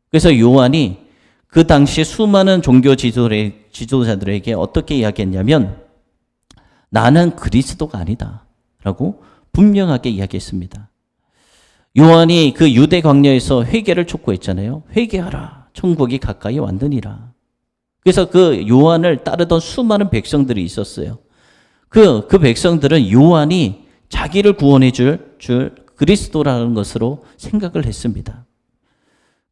그래서 요한이 그 당시 수많은 종교 지도자들에게 어떻게 이야기했냐면 나는 그리스도가 아니다 라고 분명하게 이야기했습니다. 요한이 그 유대 광야에서 회개를 촉구했잖아요. 회개하라 천국이 가까이 왔느니라. 그래서 그 요한을 따르던 수많은 백성들이 있었어요. 그 백성들은 요한이 자기를 구원해 줄 그리스도라는 것으로 생각을 했습니다.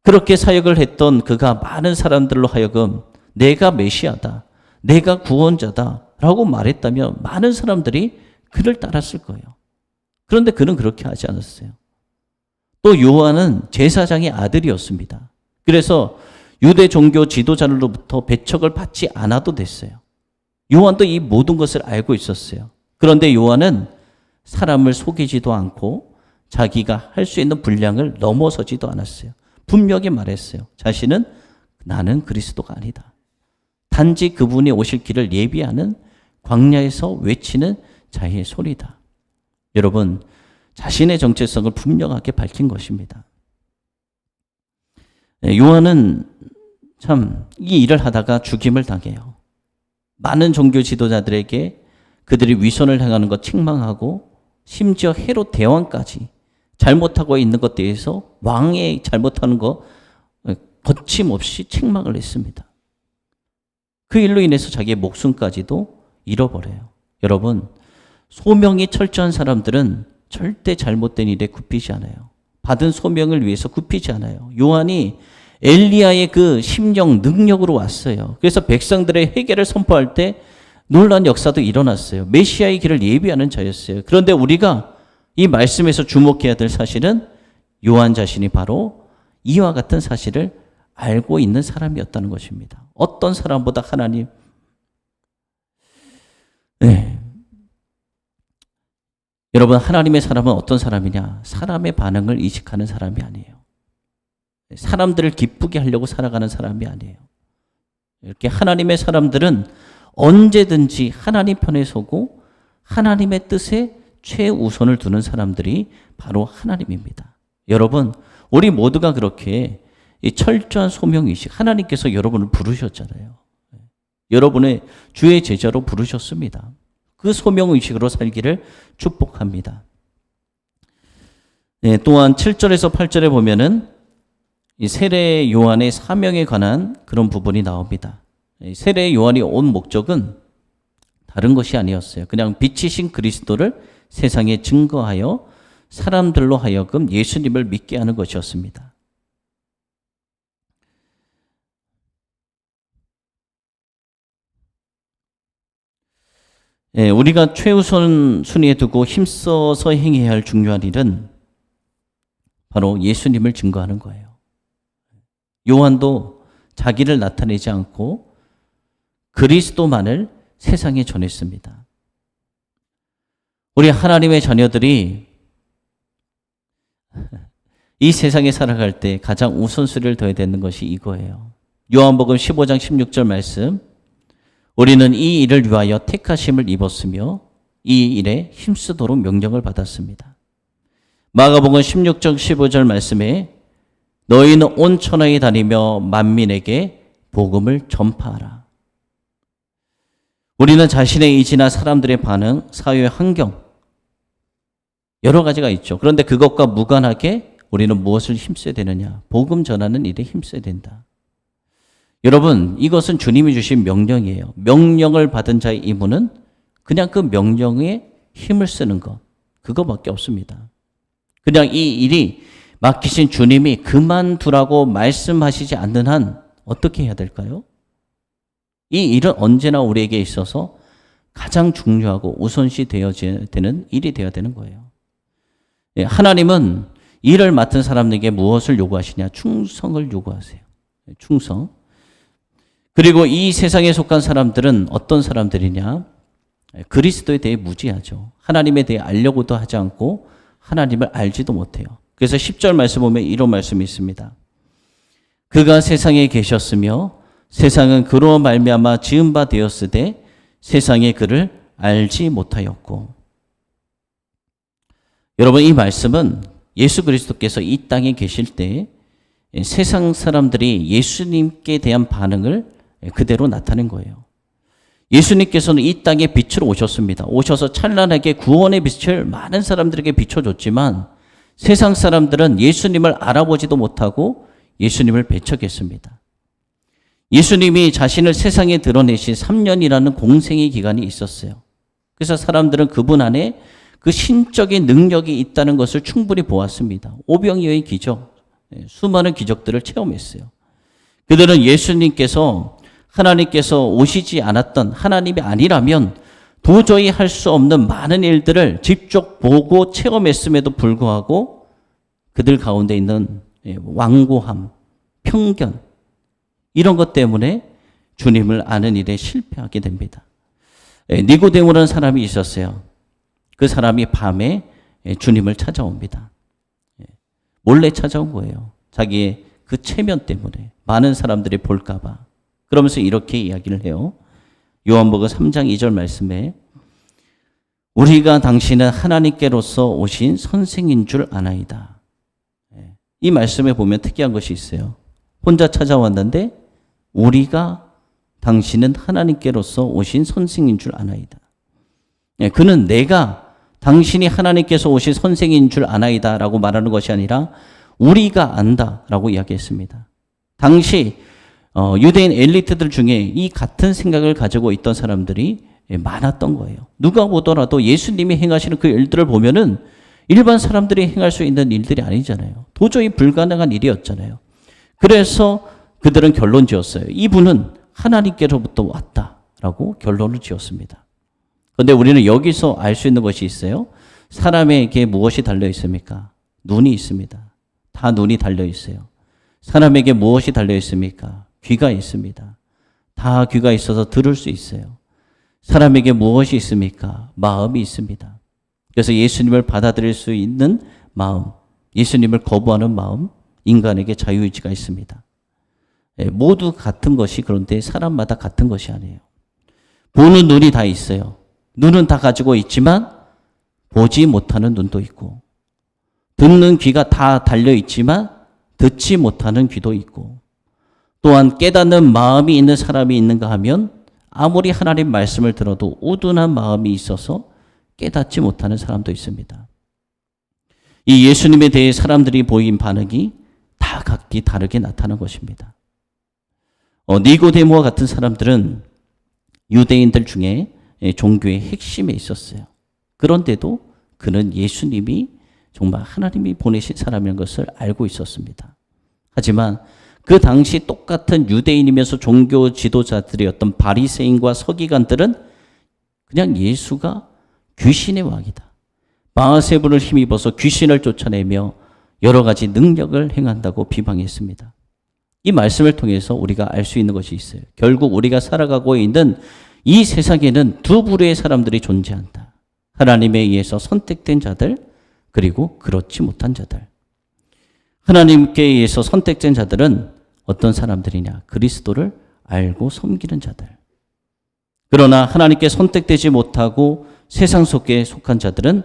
그렇게 사역을 했던 그가 많은 사람들로 하여금 내가 메시아다, 내가 구원자다 라고 말했다면 많은 사람들이 그를 따랐을 거예요. 그런데 그는 그렇게 하지 않았어요. 또 요한은 제사장의 아들이었습니다. 그래서 유대 종교 지도자들로부터 배척을 받지 않아도 됐어요. 요한도 이 모든 것을 알고 있었어요. 그런데 요한은 사람을 속이지도 않고 자기가 할 수 있는 분량을 넘어서지도 않았어요. 분명히 말했어요. 자신은 나는 그리스도가 아니다. 단지 그분이 오실 길을 예비하는 광야에서 외치는 자의 소리다. 여러분, 자신의 정체성을 분명하게 밝힌 것입니다. 요한은 참 이 일을 하다가 죽임을 당해요. 많은 종교 지도자들에게 그들이 위선을 행하는 것 책망하고 심지어 헤롯 대왕까지 잘못하고 있는 것 대해서 왕의 잘못하는 것 거침없이 책망을 했습니다. 그 일로 인해서 자기의 목숨까지도 잃어버려요. 여러분, 소명이 철저한 사람들은 절대 잘못된 일에 굽히지 않아요. 받은 소명을 위해서 굽히지 않아요. 요한이 엘리야의 그 심령 능력으로 왔어요. 그래서 백성들의 회개를 선포할 때 놀라운 역사도 일어났어요. 메시아의 길을 예비하는 자였어요. 그런데 우리가 이 말씀에서 주목해야 될 사실은 요한 자신이 바로 이와 같은 사실을 알고 있는 사람이었다는 것입니다. 어떤 사람보다 하나님, 여러분, 하나님의 사람은 어떤 사람이냐? 사람의 반응을 의식하는 사람이 아니에요. 사람들을 기쁘게 하려고 살아가는 사람이 아니에요. 이렇게 하나님의 사람들은 언제든지 하나님 편에 서고 하나님의 뜻에 최우선을 두는 사람들이 바로 하나님입니다. 여러분, 우리 모두가 그렇게 이 철저한 소명의식, 하나님께서 여러분을 부르셨잖아요. 여러분의 주의 제자로 부르셨습니다. 그 소명의식으로 살기를 축복합니다. 또한 7절에서 8절에 보면은 이 세례 요한의 사명에 관한 그런 부분이 나옵니다. 세례 요한이 온 목적은 다른 것이 아니었어요. 그냥 빛이신 그리스도를 세상에 증거하여 사람들로 하여금 예수님을 믿게 하는 것이었습니다. 우리가 최우선 순위에 두고 힘써서 행해야 할 중요한 일은 바로 예수님을 증거하는 거예요. 요한도 자기를 나타내지 않고 그리스도만을 세상에 전했습니다. 우리 하나님의 자녀들이 이 세상에 살아갈 때 가장 우선순위를 둬야 되는 것이 이거예요. 요한복음 15장 16절 말씀, 우리는 이 일을 위하여 택하심을 입었으며 이 일에 힘쓰도록 명령을 받았습니다. 마가복음 16장 15절 말씀에 너희는 온 천하에 다니며 만민에게 복음을 전파하라. 우리는 자신의 의지나 사람들의 반응, 사회의 환경 여러 가지가 있죠. 그런데 그것과 무관하게 우리는 무엇을 힘써야 되느냐? 복음 전하는 일에 힘써야 된다. 여러분, 이것은 주님이 주신 명령이에요. 명령을 받은 자의 임무는 그냥 그 명령에 힘을 쓰는 것, 그거밖에 없습니다. 그냥 이 일이 맡기신 주님이 그만두라고 말씀하시지 않는 한 어떻게 해야 될까요? 이 일은 언제나 우리에게 있어서 가장 중요하고 우선시 되어야 되는 일이 되어야 되는 거예요. 하나님은 일을 맡은 사람에게 무엇을 요구하시냐? 충성을 요구하세요. 충성. 그리고 이 세상에 속한 사람들은 어떤 사람들이냐? 그리스도에 대해 무지하죠. 하나님에 대해 알려고도 하지 않고 하나님을 알지도 못해요. 그래서 10절 말씀 보면 이런 말씀이 있습니다. 그가 세상에 계셨으며 세상은 그로 말미암아 지은 바 되었으되 세상에 그를 알지 못하였고. 여러분, 이 말씀은 예수 그리스도께서 이 땅에 계실 때 세상 사람들이 예수님께 대한 반응을 그대로 나타낸 거예요. 예수님께서는 이 땅에 빛으로 오셨습니다. 오셔서 찬란하게 구원의 빛을 많은 사람들에게 비춰줬지만 세상 사람들은 예수님을 알아보지도 못하고 예수님을 배척했습니다. 예수님이 자신을 세상에 드러내신 3년이라는 공생의 기간이 있었어요. 그래서 사람들은 그분 안에 그 신적인 능력이 있다는 것을 충분히 보았습니다. 오병이어의 기적, 수많은 기적들을 체험했어요. 그들은 예수님께서 하나님께서 오시지 않았던 하나님이 아니라면 도저히 할 수 없는 많은 일들을 직접 보고 체험했음에도 불구하고 그들 가운데 있는 완고함, 편견 이런 것 때문에 주님을 아는 일에 실패하게 됩니다. 니고데모라는 사람이 있었어요. 그 사람이 밤에 주님을 찾아옵니다. 몰래 찾아온 거예요. 자기의 그 체면 때문에 많은 사람들이 볼까 봐. 그러면서 이렇게 이야기를 해요. 요한복음 3장 2절 말씀에 우리가 당신은 하나님께로서 오신 선생인 줄 아나이다. 이 말씀에 보면 특이한 것이 있어요. 혼자 찾아왔는데 우리가 당신은 하나님께로서 오신 선생인 줄 아나이다. 그는 내가 당신이 하나님께서 오신 선생인 줄 아나이다 라고 말하는 것이 아니라 우리가 안다 라고 이야기했습니다. 당시 유대인 엘리트들 중에 이 같은 생각을 가지고 있던 사람들이 많았던 거예요. 누가 보더라도 예수님이 행하시는 그 일들을 보면은 일반 사람들이 행할 수 있는 일들이 아니잖아요. 도저히 불가능한 일이었잖아요. 그래서 그들은 결론 지었어요. 이분은 하나님께로부터 왔다라고 결론을 지었습니다. 그런데 우리는 여기서 알 수 있는 것이 있어요. 사람에게 무엇이 달려 있습니까? 눈이 있습니다. 다 눈이 달려 있어요. 사람에게 무엇이 달려 있습니까? 귀가 있습니다. 다 귀가 있어서 들을 수 있어요. 사람에게 무엇이 있습니까? 마음이 있습니다. 그래서 예수님을 받아들일 수 있는 마음, 예수님을 거부하는 마음, 인간에게 자유의지가 있습니다. 모두 같은 것이 그런데 사람마다 같은 것이 아니에요. 보는 눈이 다 있어요. 눈은 다 가지고 있지만 보지 못하는 눈도 있고, 듣는 귀가 다 달려 있지만 듣지 못하는 귀도 있고, 또한 깨닫는 마음이 있는 사람이 있는가 하면 아무리 하나님 말씀을 들어도 우둔한 마음이 있어서 깨닫지 못하는 사람도 있습니다. 이 예수님에 대해 사람들이 보인 반응이 다 각기 다르게 나타난 것입니다. 니고데모와 같은 사람들은 유대인들 중에 종교의 핵심에 있었어요. 그런데도 그는 예수님이 정말 하나님이 보내신 사람인 것을 알고 있었습니다. 하지만 그 당시 똑같은 유대인이면서 종교 지도자들이었던 바리새인과 서기관들은 그냥 예수가 귀신의 왕이다, 바알세불을 힘입어서 귀신을 쫓아내며 여러 가지 능력을 행한다고 비방했습니다. 이 말씀을 통해서 우리가 알 수 있는 것이 있어요. 결국 우리가 살아가고 있는 이 세상에는 두 부류의 사람들이 존재한다. 하나님에 의해서 선택된 자들, 그리고 그렇지 못한 자들. 하나님께 의해서 선택된 자들은 어떤 사람들이냐? 그리스도를 알고 섬기는 자들. 그러나 하나님께 선택되지 못하고 세상 속에 속한 자들은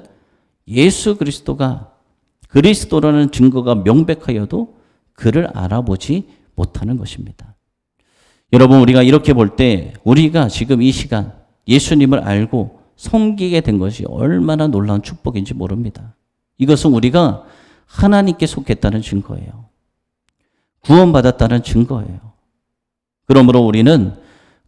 예수 그리스도가 그리스도라는 증거가 명백하여도 그를 알아보지 못하는 것입니다. 여러분, 우리가 이렇게 볼 때 우리가 지금 이 시간 예수님을 알고 섬기게 된 것이 얼마나 놀라운 축복인지 모릅니다. 이것은 우리가 하나님께 속했다는 증거예요. 구원받았다는 증거예요. 그러므로 우리는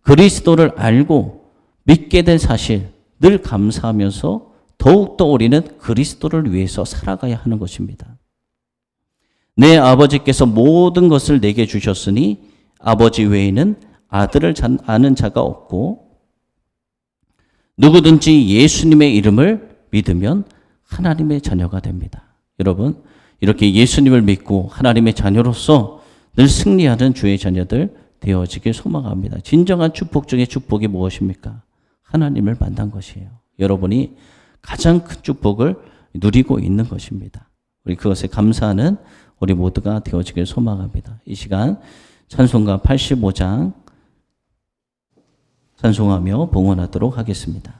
그리스도를 알고 믿게 된 사실 늘 감사하면서 더욱더 우리는 그리스도를 위해서 살아가야 하는 것입니다. 내 아버지께서 모든 것을 내게 주셨으니 아버지 외에는 아들을 아는 자가 없고 누구든지 예수님의 이름을 믿으면 하나님의 자녀가 됩니다. 여러분, 이렇게 예수님을 믿고 하나님의 자녀로서 늘 승리하는 주의 자녀들 되어지길 소망합니다. 진정한 축복 중에 축복이 무엇입니까? 하나님을 만난 것이에요. 여러분이 가장 큰 축복을 누리고 있는 것입니다. 우리 그것에 감사하는 우리 모두가 되어지길 소망합니다. 이 시간 찬송가 85장 찬송하며 봉헌하도록 하겠습니다.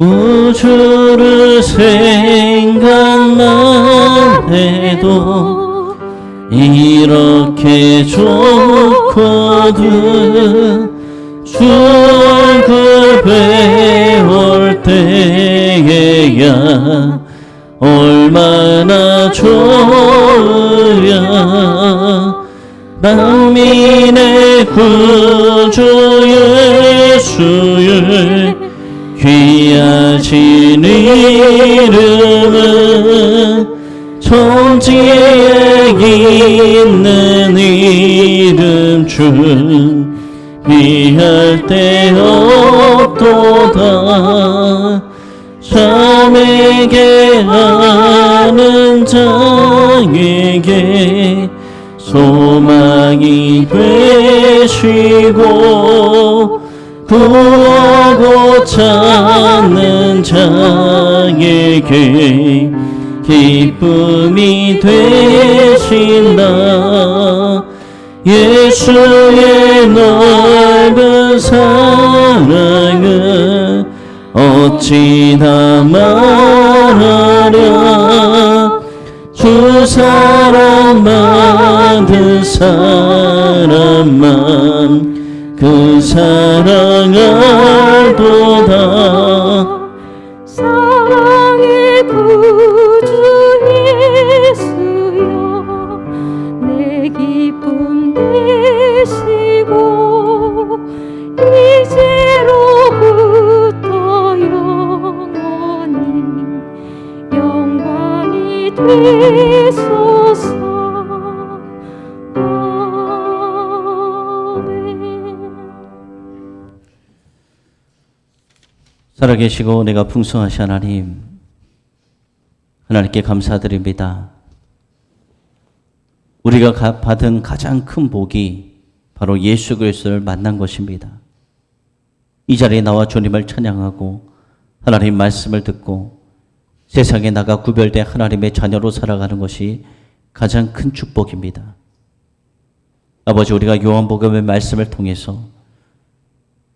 우주를 생각만 해도 이렇게 좋거든. 주를 배울 때에야 얼마나 좋으랴. 만민의 구주 예수의 귀하신 이름은 천지에 있는 이름 중 비할 데 없도다. 참에게 아는 자에게 소망이 되시고 구하고 찾는 자에게 기쁨이 되신다. 예수의 넓은 사랑은 어찌나 말하랴 주 사랑 받은 사람만 그 사랑 알도다 사랑의 구주 예수여 내 기쁨 되시고 이제로부터 영원히 영광이 되소서. 살아계시고 내가 풍성하신 하나님, 하나님께 감사드립니다. 우리가 받은 가장 큰 복이 바로 예수 그리스도를 만난 것입니다. 이 자리에 나와 주님을 찬양하고 하나님 말씀을 듣고 세상에 나가 구별된 하나님의 자녀로 살아가는 것이 가장 큰 축복입니다. 아버지, 우리가 요한복음의 말씀을 통해서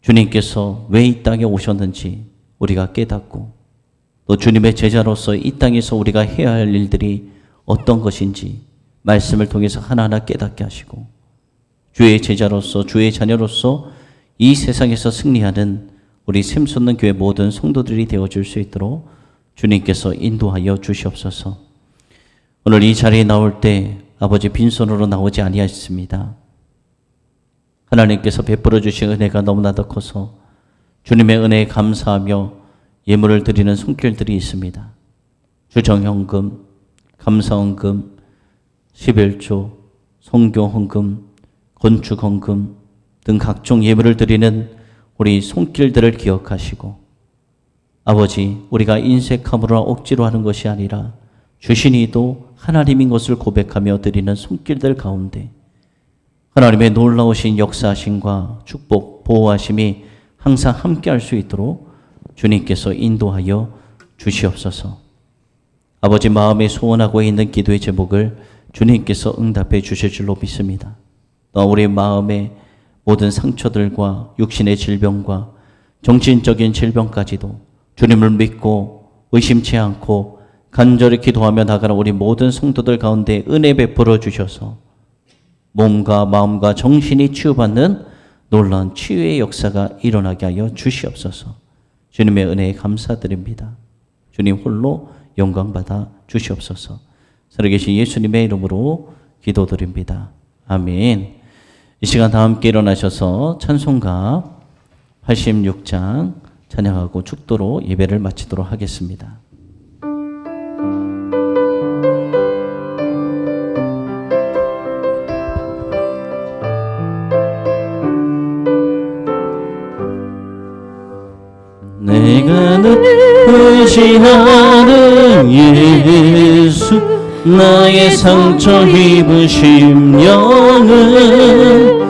주님께서 왜 이 땅에 오셨는지 우리가 깨닫고 또 주님의 제자로서 이 땅에서 우리가 해야 할 일들이 어떤 것인지 말씀을 통해서 하나하나 깨닫게 하시고 주의 제자로서 주의 자녀로서 이 세상에서 승리하는 우리 샘솟는 교회 모든 성도들이 되어줄 수 있도록 주님께서 인도하여 주시옵소서. 오늘 이 자리에 나올 때 아버지 빈손으로 나오지 아니하였습니다. 하나님께서 베풀어 주신 은혜가 너무나도 커서 주님의 은혜에 감사하며 예물을 드리는 손길들이 있습니다. 주정헌금, 감사헌금, 11조, 성교헌금, 건축헌금 등 각종 예물을 드리는 우리 손길들을 기억하시고 아버지, 우리가 인색함으로나 억지로 하는 것이 아니라 주신이도 하나님인 것을 고백하며 드리는 손길들 가운데 하나님의 놀라우신 역사하심과 축복, 보호하심이 항상 함께할 수 있도록 주님께서 인도하여 주시옵소서. 아버지, 마음에 소원하고 있는 기도의 제목을 주님께서 응답해 주실 줄로 믿습니다. 또 우리 마음의 모든 상처들과 육신의 질병과 정신적인 질병까지도 주님을 믿고 의심치 않고 간절히 기도하며 나가는 우리 모든 성도들 가운데 은혜 베풀어 주셔서 몸과 마음과 정신이 치유받는 놀라운 치유의 역사가 일어나게 하여 주시옵소서. 주님의 은혜에 감사드립니다. 주님 홀로 영광받아 주시옵소서. 살아계신 예수님의 이름으로 기도드립니다. 아멘. 이 시간 다 함께 일어나셔서 찬송가 86장 찬양하고 축도로 예배를 마치도록 하겠습니다. 내가 의지하는 예수 나의 상처 입으심 영은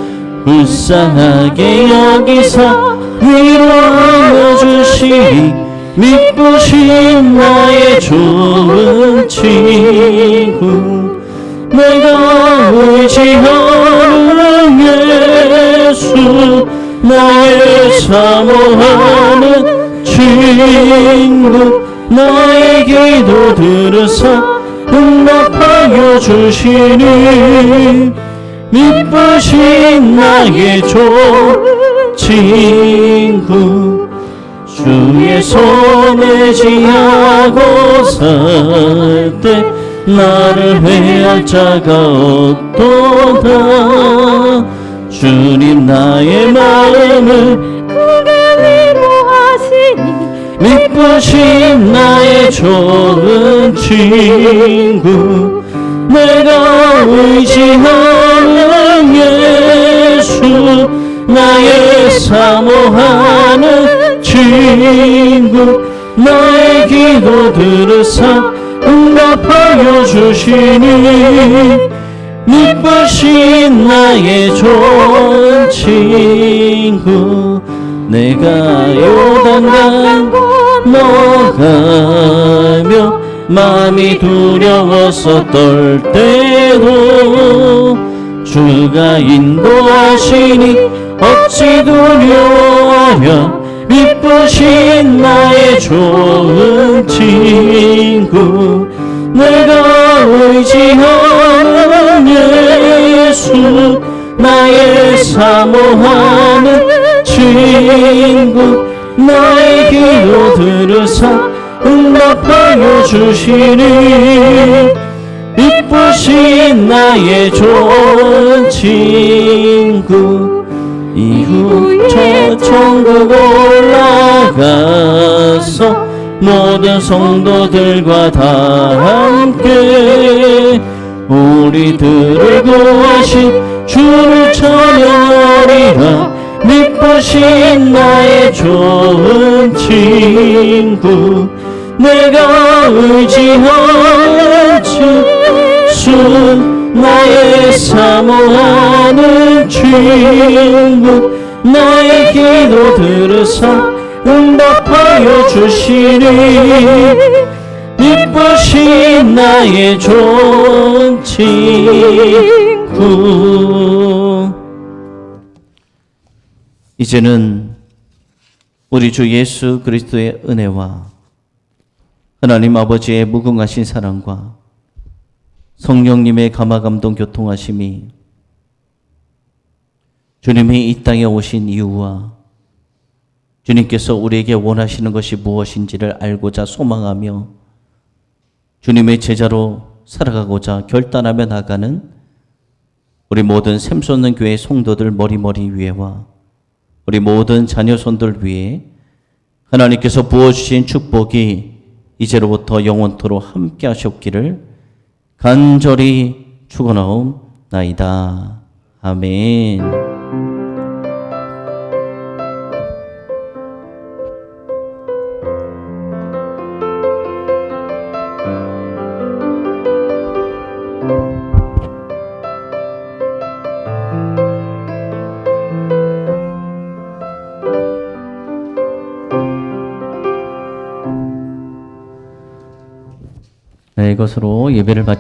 불쌍하게 여기사 위로하여 주시니 믿부신 나의 좋은 친구 내가 의지하는 예수 나의 사모하는 친구 나의 기도 들으사 응답하여 주시니 믿부신 나의 좋은 친구 주의 손에 지하고 살 때 나를 회할 자가 없도다 주님 나의 마음을 믿부신 나의 좋은 친구 내가 의지하는 예수 나의 사모하는 친구 나의 기도 들으사 응답하여 주시니 믿부신 나의 좋은 친구 내가 요단강 넘어가며 마음이 두려워서 떨 때도 주가 인도하시니 어찌 두려워하랴 이쁘신 나의 좋은 친구 내가 의지하는 예수 나의 사모하는 친구 나의 기도 들으사 응답하여 주시니 이쁘신 나의 좋은 친구 이후 저 천국 올라가서 모든 성도들과 다 함께 우리들을 구하신 주를 찬양하리라 이쁘신 나의 좋은 친구 내가 의지하는 주 나의 사모하는 친구 나의 기도 들으사 응답하여 주시니 이쁘신 나의 좋은 친구. 이제는 우리 주 예수 그리스도의 은혜와 하나님 아버지의 무궁하신 사랑과 성령님의 감화감동 교통하심이 주님이 이 땅에 오신 이유와 주님께서 우리에게 원하시는 것이 무엇인지를 알고자 소망하며 주님의 제자로 살아가고자 결단하며 나가는 우리 모든 샘솟는 교회 성도들 머리머리 위에와 우리 모든 자녀손들 위에 하나님께서 부어주신 축복이 이제로부터 영원토록 함께 하셨기를 간절히 축원하옵나이다. 아멘. 네, 이것으로 예배를 마치